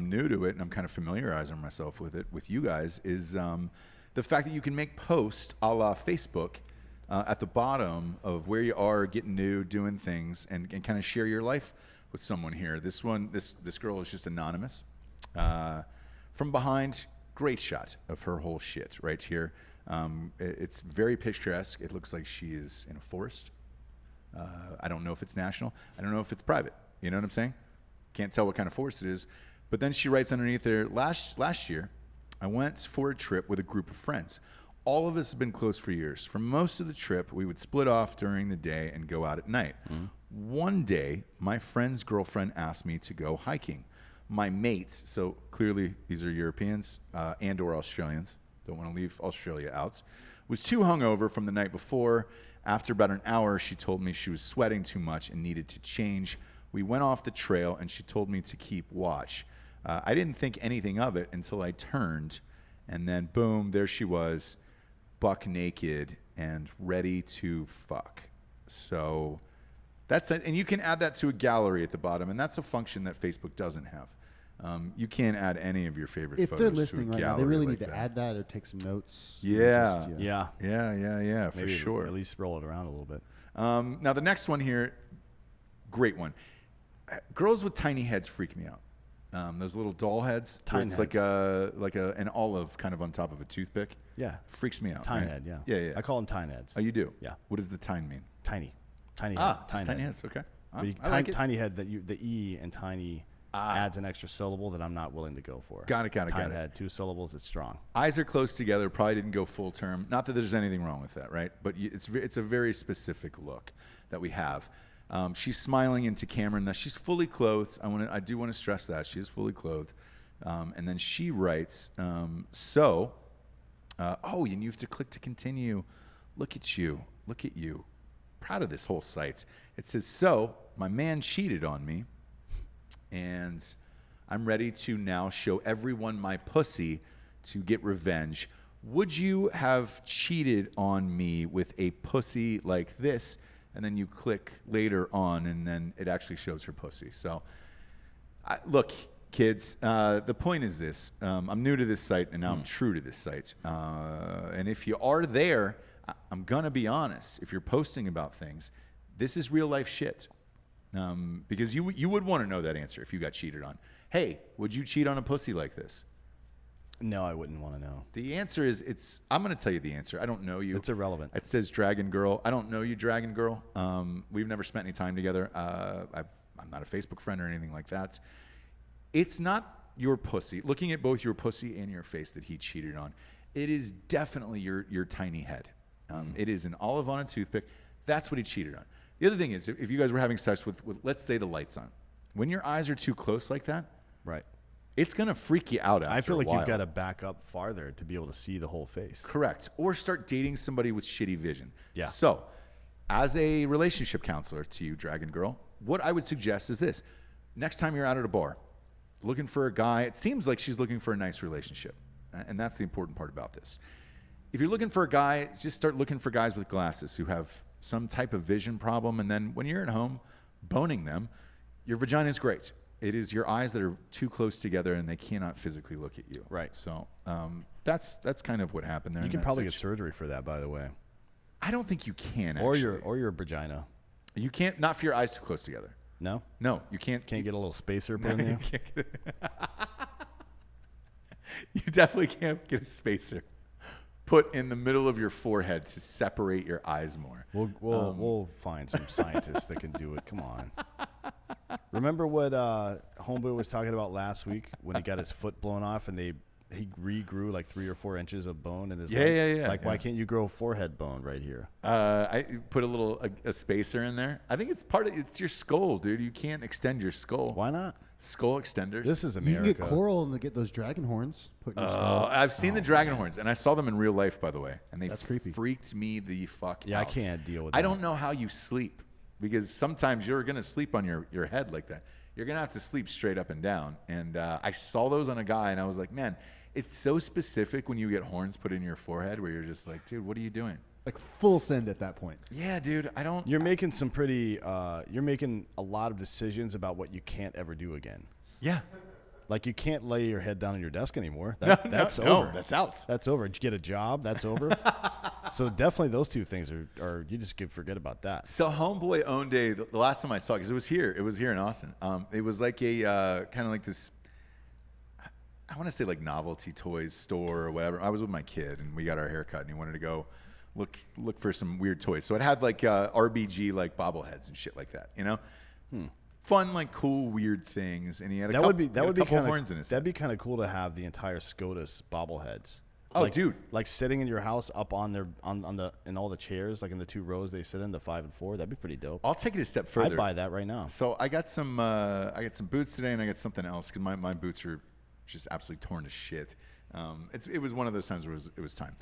new to it and I'm kind of familiarizing myself with it with you guys, is the fact that you can make posts a la Facebook at the bottom of where you are, getting new, doing things, and kind of share your life with someone here. This girl is just anonymous. From behind, great shot of her whole shit right here. It's very picturesque. It looks like she is in a forest. I don't know if it's national. I don't know if it's private. You know what I'm saying? Can't tell what kind of forest it is. But then she writes underneath there, last year, I went for a trip with a group of friends. All of us have been close for years. For most of the trip, we would split off during the day and go out at night. One day, my friend's girlfriend asked me to go hiking. My mates, so clearly these are Europeans and or Australians, don't want to leave Australia out, was too hungover from the night before. After about an hour, she told me she was sweating too much and needed to change. We went off the trail and she told me to keep watch. I didn't think anything of it until I turned, and then boom, there she was, buck naked and ready to fuck. So that's it. And you can add that to a gallery at the bottom, and that's a function that Facebook doesn't have. You can't add any of your favorite If photos they're to listening a right now, gallery they really like need to that. add that or take some notes. Yeah. Yeah. For Maybe sure. at least roll it around a little bit. Now the next one here, great one. Girls with tiny heads freak me out. Those little doll heads. Where Tiny it's heads. like an olive kind of on top of a toothpick. Yeah. Freaks me out. Tine right? head, yeah. Yeah. I call them tine heads. Oh, you do? Yeah. What does the tine mean? Tiny. Tiny head. Just tiny heads. Okay. But I like it. tiny head, the E in tiny adds an extra syllable that I'm not willing to go for. Got it. Tiny head, 2 syllables, it's strong. Eyes are close together. Probably didn't go full term. Not that there's anything wrong with that, right? But it's a very specific look that we have. She's smiling into camera, and she's fully clothed. I do want to stress that she is fully clothed. And then she writes, and you have to click to continue. Look at you. Proud of this whole site. It says, so my man cheated on me, and I'm ready to now show everyone my pussy to get revenge. Would you have cheated on me with a pussy like this? And then you click later on, and then it actually shows her pussy. So, look, kids, the point is this. I'm new to this site, and now I'm true to this site. And if you are there, I'm going to be honest. If you're posting about things, this is real life shit. Because you would want to know that answer if you got cheated on. Hey, would you cheat on a pussy like this? No, I wouldn't want to know. The answer is I'm going to tell you the answer. I don't know you. It's irrelevant. It says Dragon Girl. I don't know you, Dragon Girl. We've never spent any time together. I'm not a Facebook friend or anything like that. It's not your pussy. Looking at both your pussy and your face that he cheated on, it is definitely your tiny head. It is an olive on a toothpick. That's what he cheated on. The other thing is, if you guys were having sex with let's say the lights on, when your eyes are too close like that, Right. it's going to freak you out after I feel a like while. you've got to back up farther to be able to see the whole face. Correct. Or start dating somebody with shitty vision. Yeah. So, as a relationship counselor to you, Dragon Girl, what I would suggest is this. Next time you're out at a bar, looking for a guy, it seems like she's looking for a nice relationship. And that's the important part about this. If you're looking for a guy, just start looking for guys with glasses who have some type of vision problem. And then when you're at home boning them, your vagina is great. It is your eyes that are too close together and they cannot physically look at you. Right. So that's kind of what happened there. You in can that probably get section. surgery for that, by the way. I don't think you can. Or Actually. your vagina. You can't. Not for your eyes too close together. No? No, you can't. Can't get a little spacer put in there? You definitely can't get a spacer put in the middle of your forehead to separate your eyes more. We'll find some scientists that can do it. Come on. Remember what Homeboy was talking about last week when he got his foot blown off and they he regrew like 3 or 4 inches of bone in his Yeah, leg. yeah. Like, why can't you grow forehead bone right here? I put a spacer in there. I think it's your skull, dude. You can't extend your skull. Why not? Skull extenders. This is You America. can get coral and get those dragon horns put in your skull. I've seen the dragon horns, and I saw them in real life, by the way, and they That's creepy. freaked me the fuck Yeah, out. I can't deal with I that. don't know how you sleep, because sometimes you're going to sleep on your head like that. You're going to have to sleep straight up and down. And I saw those on a guy, and I was like, man, it's so specific when you get horns put in your forehead where you're just like, dude, what are you doing? Like full send at that point. Yeah, dude, I don't. You're making some pretty. You're making a lot of decisions about what you can't ever do again. Yeah. Like, you can't lay your head down on your desk anymore. That's over. that's out. That's over. Did you get a job? That's over. So definitely those two things are you just forget about that. So Homeboy owned the last time I saw it, because it was here in Austin. It was like a kind of like this, I want to say like novelty toys store or whatever. I was with my kid, and we got our hair cut, and he wanted to go look for some weird toys. So it had like RBG like bobbleheads and shit like that, you know? Fun, like cool, weird things. And he had a couple horns in his head. That'd be kind of cool to have the entire SCOTUS bobbleheads. Oh, like, dude. Like sitting in your house up on in all the chairs, like in the 2 rows they sit in, the 5 and 4. That'd be pretty dope. I'll take it a step further. I'd buy that right now. So I got some boots today, and I got something else, because my boots are just absolutely torn to shit. It was one of those times where it was time.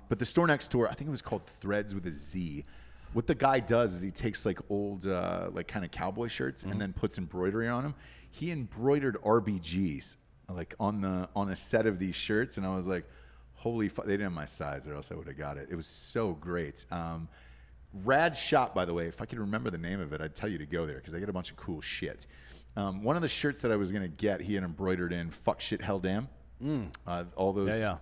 But the store next door, I think it was called Threads with a Z. What the guy does is he takes like old like kind of cowboy shirts and then puts embroidery on them. He embroidered RBGs like on a set of these shirts, and I was like, holy fuck, they didn't have my size, or else I would have got it. It was so great. Rad shop, by the way. If I could remember the name of it, I'd tell you to go there, because they get a bunch of cool shit. One of the shirts that I was gonna get, he had embroidered in "fuck shit hell damn." All those. Yeah.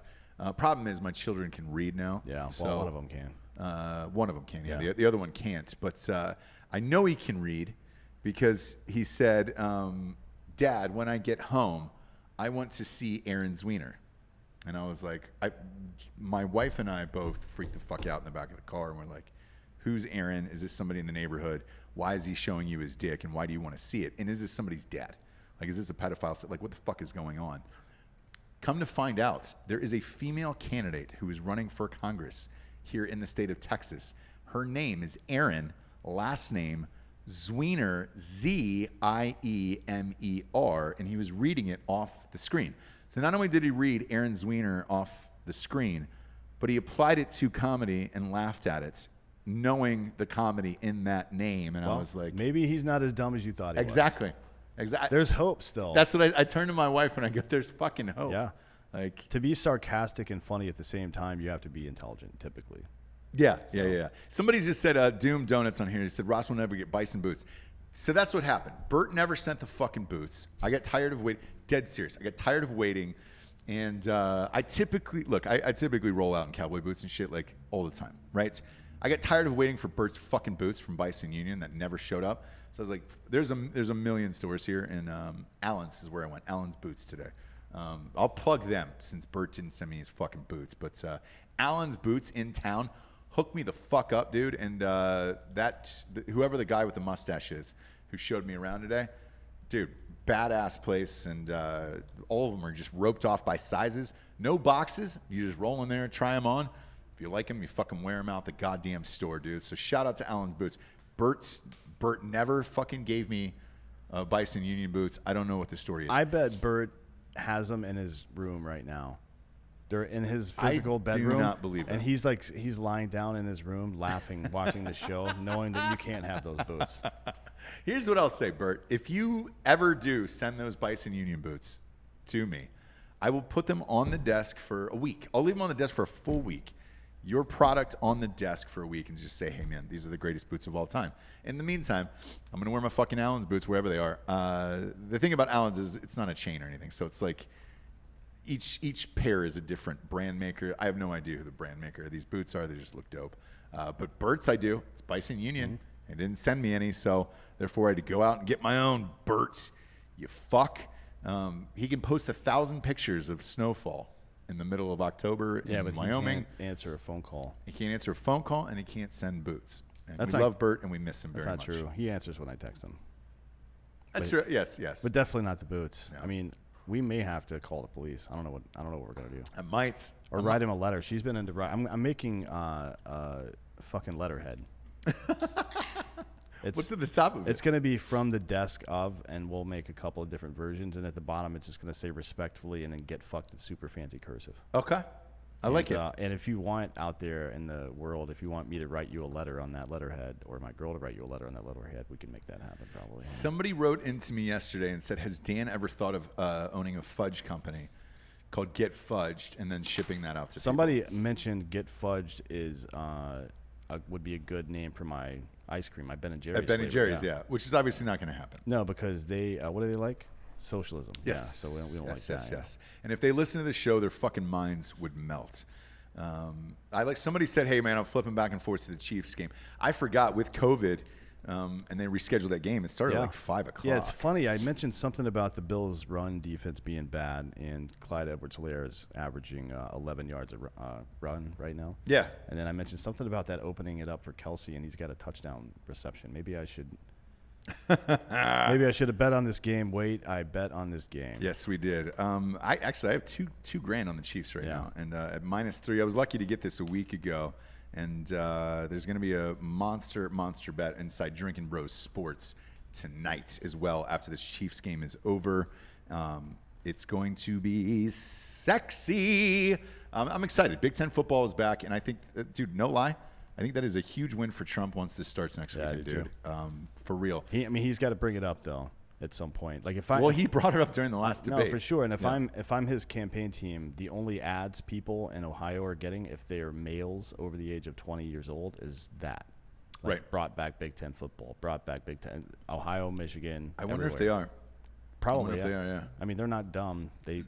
Problem is, my children can read now. Yeah, well, so one of them can. one of them can. Yeah. Yeah. The other one can't. But I know he can read, because he said, "Dad, when I get home, I want to see Aaron's wiener." And I was like, my wife and I both freaked the fuck out in the back of the car, and we're like, who's Aaron? Is this somebody in the neighborhood? Why is he showing you his dick, and why do you want to see it? And is this somebody's dad? Like, is this a pedophile? Like, what the fuck is going on? Come to find out, there is a female candidate who is running for Congress here in the state of Texas. Her name is Erin, last name Zwiener, Ziemer, and he was reading it off the screen. So not only did he read Aaron Zwiener off the screen, but he applied it to comedy and laughed at it, knowing the comedy in that name. And I was like, maybe he's not as dumb as you thought he was. Exactly. There's hope still. That's what I turned to my wife and I go, there's fucking hope. Yeah. Like, To be sarcastic and funny at the same time, you have to be intelligent, typically. yeah. Somebody just said Doom Donuts on here. He said Ross will never get bison boots. So that's what happened. Bert never sent the fucking boots. I got tired of waiting. Dead serious. I got tired of waiting. And I typically roll out in cowboy boots and shit like all the time, right? I got tired of waiting for Bert's fucking boots from Bison Union that never showed up. So I was like, there's a million stores here, and Allen's is where I went. Allen's Boots today. I'll plug them since Bert didn't send me his fucking boots. But Allen's Boots in town hooked me the fuck up, dude. And whoever the guy with the mustache is who showed me around today, dude, badass place. And all of them are just roped off by sizes. No boxes. You just roll in there, try them on. If you like them, you fucking wear them out the goddamn store, dude. So shout out to Allen's Boots. Bert never fucking gave me Bison Union boots. I don't know what the story is. I bet Bert has them in his room right now. They're in his physical bedroom. I do not believe And that. he's lying down in his room, laughing, watching the show, knowing that you can't have those boots. Here's what I'll say, Bert. If you ever do send those Bison Union boots to me, I will put them on the desk for a week. I'll leave them on the desk for a full week. Your product on the desk for a week, and just say, hey, man, these are the greatest boots of all time. In the meantime, I'm going to wear my fucking Allen's boots wherever they are. The thing about Allen's is it's not a chain or anything. So it's like each pair is a different brand maker. I have no idea who the brand maker of these boots are. They just look dope. But Bert's I do. It's Bison Union. They didn't send me any, so therefore I had to go out and get my own. Bert, you fuck. He can post 1,000 pictures of snowfall in the middle of October in Wyoming. He can't answer a phone call. He can't answer a phone call, and he can't send boots. And That's we not- love Bert, and we miss him That's very not much. true. He answers when I text him. That's true. Yes. But definitely not the boots. No. I mean, We may have to call the police. I don't know what we're gonna do. I might. Or write him a letter. She's been into. I'm making fucking letterhead. What's at the top of it? It's going to be from the desk of, and we'll make a couple of different versions. And at the bottom, it's just going to say respectfully, and then get fucked. It's super fancy cursive. Okay. I like it. And if you want out there in the world, if you want me to write you a letter on that letterhead, or my girl to write you a letter on that letterhead, we can make that happen probably. Somebody wrote into me yesterday and said, has Dan ever thought of owning a fudge company called Get Fudged and then shipping that out to Somebody people? mentioned Get Fudged is would be a good name for my ice cream, my Ben & Jerry's. At Ben & flavor, Jerry's, yeah. Which is obviously not going to happen. No, because they, what do they like? Socialism. Yes. Yeah, so we don't yes, like yes, that. yes. And if they listen to the show, their fucking minds would melt. Somebody said, hey, man, I'm flipping back and forth to the Chiefs game. I forgot with COVID, and they rescheduled that game. It started at like 5 o'clock. Yeah, it's funny. I mentioned something about the Bills' run defense being bad, and Clyde Edwards-Helaire is averaging 11 yards a run right now. Yeah. And then I mentioned something about that opening it up for Kelsey, and he's got a touchdown reception. Maybe I should have bet on this game. Wait, I bet on this game. Yes, we did. I have two grand on the Chiefs right now, and at -3, I was lucky to get this a week ago. And there's going to be a monster bet inside Drinkin Bros Sports tonight as well after this Chiefs game is over. It's going to be sexy. I'm excited. Big Ten football is back, and I think, dude, no lie, I think that is a huge win for Trump once this starts next weekend, dude. For real. He's got to bring it up though at some point. Like he brought it up during the last debate. No, for sure. And if I'm his campaign team, the only ads people in Ohio are getting if they are males over the age of 20 years old is that. Like, right. Brought back Big Ten football. Brought back Big Ten. Ohio, Michigan. I wonder everywhere. if they are. Probably. I wonder if they are, yeah. I mean, they're not dumb. They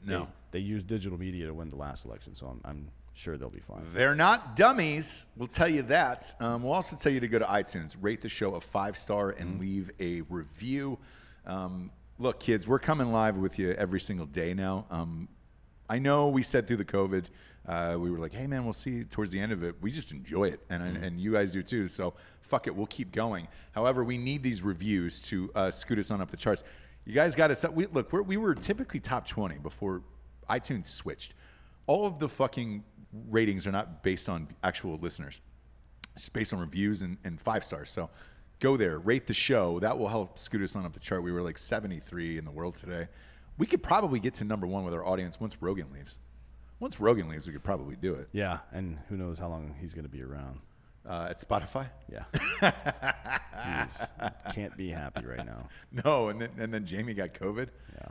use digital media to win the last election, so I'm sure they'll be fine. They're not dummies. We'll tell you that. We'll also tell you to go to iTunes, rate the show a 5-star, and leave a review. Look, kids, we're coming live with you every single day now. I know we said through the COVID, we were like, hey, man, we'll see you towards the end of it. We just enjoy it, and you guys do too. So fuck it, we'll keep going. However, we need these reviews to scoot us on up the charts. You guys got us up. We were typically top 20 before iTunes switched. All of the fucking ratings are not based on actual listeners. It's based on reviews and 5 stars. So go there, rate the show. That will help scoot us on up the chart. We were like 73 in the world today. We could probably get to number 1 with our audience once Rogan leaves. Once Rogan leaves, we could probably do it. Yeah, and who knows how long he's going to be around. At Spotify? Yeah. He can't be happy right now. No, and then Jamie got COVID. Yeah.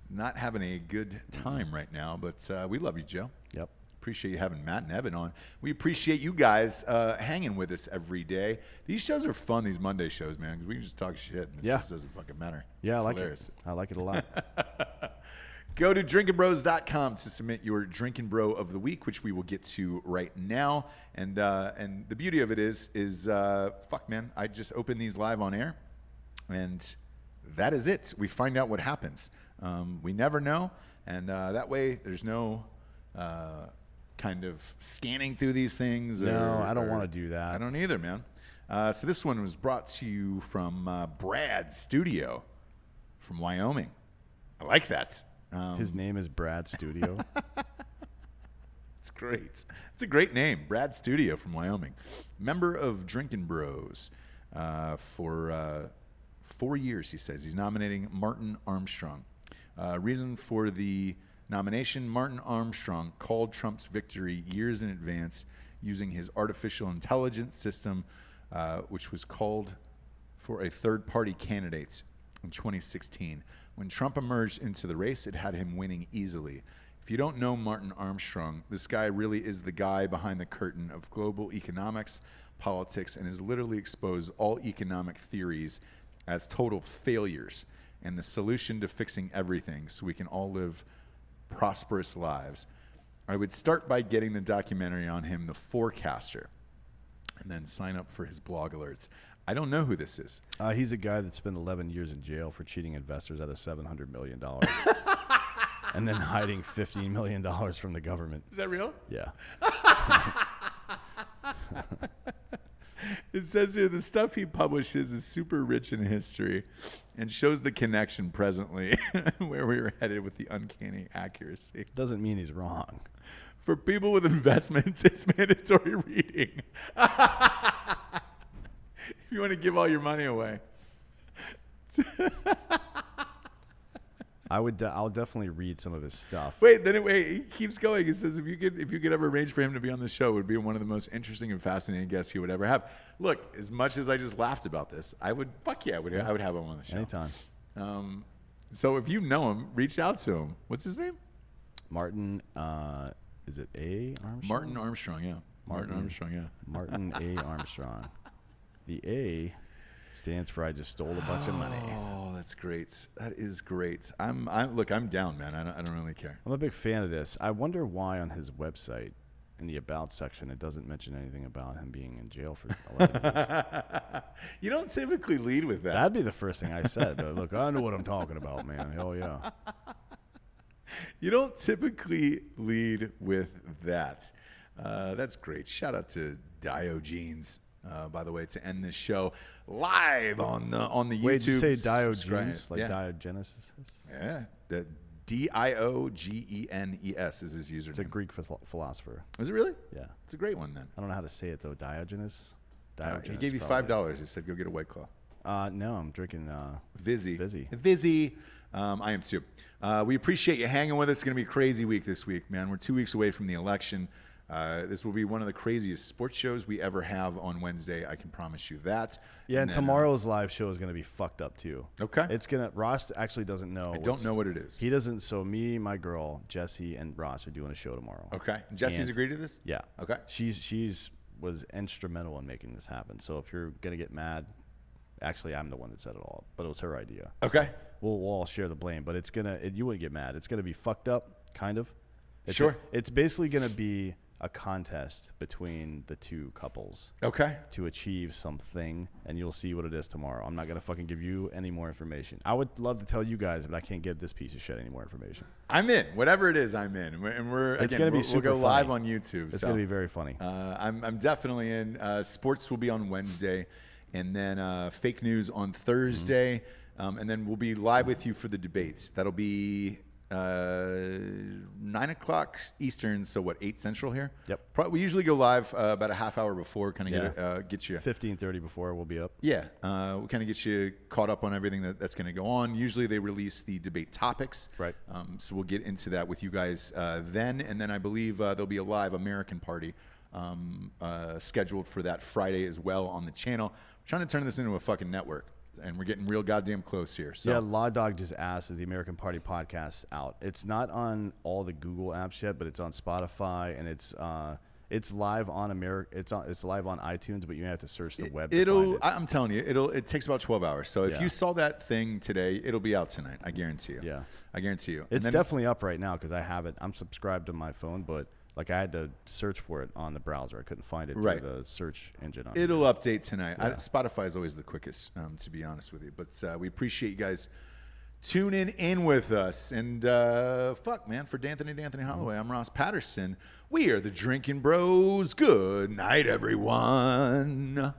Not having a good time right now, but we love you, Joe. Yep. Appreciate you having Matt and Evan on. We appreciate you guys hanging with us every day. These shows are fun, these Monday shows, man, because we can just talk shit and it just doesn't fucking matter. Yeah, it's I like hilarious. it. I like it a lot. Go to drinkinbros.com to submit your Drinkin Bro of the week, which we will get to right now. And the beauty of it is fuck, man, I just open these live on air, and that is it. We find out what happens. We never know, and that way there's no kind of scanning through these things. No, I don't want to do that. I don't either, man. So this one was brought to you from Brad's studio from Wyoming. I like that. His name is Brad Studio. It's great. It's a great name, Brad Studio from Wyoming. Member of Drinkin Bros for 4 years, he says. He's nominating Martin Armstrong. Reason for the nomination, Martin Armstrong called Trump's victory years in advance using his artificial intelligence system, which was called for a third-party candidate in 2016. When Trump emerged into the race, it had him winning easily. If you don't know Martin Armstrong, this guy really is the guy behind the curtain of global economics, politics, and has literally exposed all economic theories as total failures and the solution to fixing everything so we can all live prosperous lives. I would start by getting the documentary on him, The Forecaster, and then sign up for his blog alerts. I don't know who this is. He's a guy that spent 11 years in jail for cheating investors out of $700 million and then hiding $15 million from the government. Is that real? Yeah. It says here the stuff he publishes is super rich in history and shows the connection presently where we were headed with the uncanny accuracy. Doesn't mean he's wrong. For people with investments, it's mandatory reading. If you want to give all your money away. I'll definitely read some of his stuff. Wait, he keeps going. He says if you could ever arrange for him to be on the show, it would be one of the most interesting and fascinating guests he would ever have. Look, as much as I just laughed about this, I would have him on the show. Anytime. So if you know him, reach out to him. What's his name? Martin, is it A. Armstrong? Martin Armstrong, yeah. Martin Armstrong, yeah. Martin A. Armstrong. The A stands for I just stole a bunch of money. Oh, that's great. That is great. I'm down, man. I don't really care. I'm a big fan of this. I wonder why on his website, in the About section, it doesn't mention anything about him being in jail for 11 years. You don't typically lead with that. That'd be the first thing I said. But look, I know what I'm talking about, man. Hell yeah. You don't typically lead with that. That's great. Shout out to Diogenes, by the way, to end this show live on the YouTube. Wait, did you say Diogenes? Like yeah. Diogenesis? Yeah. Diogenes is his username. It's a Greek philosopher. Is it really? Yeah. It's a great one then. I don't know how to say it, though. Diogenes? He gave you $5. He said, go get a White Claw. No, I'm drinking Vizzy. Vizzy. I am too. We appreciate you hanging with us. It's going to be a crazy week this week, man. We're 2 weeks away from the election. This will be one of the craziest sports shows we ever have on Wednesday. I can promise you that. Yeah, and then, tomorrow's live show is going to be fucked up too. Okay. Ross actually doesn't know. I don't know what it is. He doesn't. So me, my girl, Jessie, and Ross are doing a show tomorrow. Okay. Jesse's And- agreed to this? Yeah. Okay. She's was instrumental in making this happen. So if you're gonna get mad, actually I'm the one that set it all up, but it was her idea. Okay. So we'll all share the blame, but you wouldn't get mad. It's gonna be fucked up, kind of. Sure. It's basically gonna be a contest between the two couples Okay. to achieve something, and you'll see what it is tomorrow. I'm not going to fucking give you any more information. I would love to tell you guys, but I can't give this piece of shit any more information. I'm in. Whatever it is, I'm in. And It's going to be super We'll go funny. live on YouTube. It's going to be very funny. I'm definitely in. Sports will be on Wednesday, and then fake news on Thursday, and then we'll be live with you for the debates. That'll be 9 o'clock Eastern, so what, 8 Central here? Yep. We usually go live about a half hour before, kind of get you. 15:30 before we'll be up. Yeah, we kind of get you caught up on everything that's going to go on. Usually they release the debate topics. Right. So we'll get into that with you guys then. And then I believe there'll be a live American Party scheduled for that Friday as well on the channel. We're trying to turn this into a fucking network. And we're getting real goddamn close here. So. Yeah, Law Dog just asked, is the American Party podcast out? It's not on all the Google apps yet, but it's on Spotify, and it's live on it's live on iTunes, but you have to search the web. I'm telling you, it takes about 12 hours. So if you saw that thing today, it'll be out tonight. I guarantee you. Yeah, I guarantee you. It's definitely up right now because I have it. I'm subscribed to my phone, but like I had to search for it on the browser. I couldn't find it through the search engine. It'll update tonight. Yeah. Spotify is always the quickest, to be honest with you. But we appreciate you guys tuning in with us. And fuck, man, for D'Anthony Holloway, I'm Ross Patterson. We are the Drinkin Bros. Good night, everyone.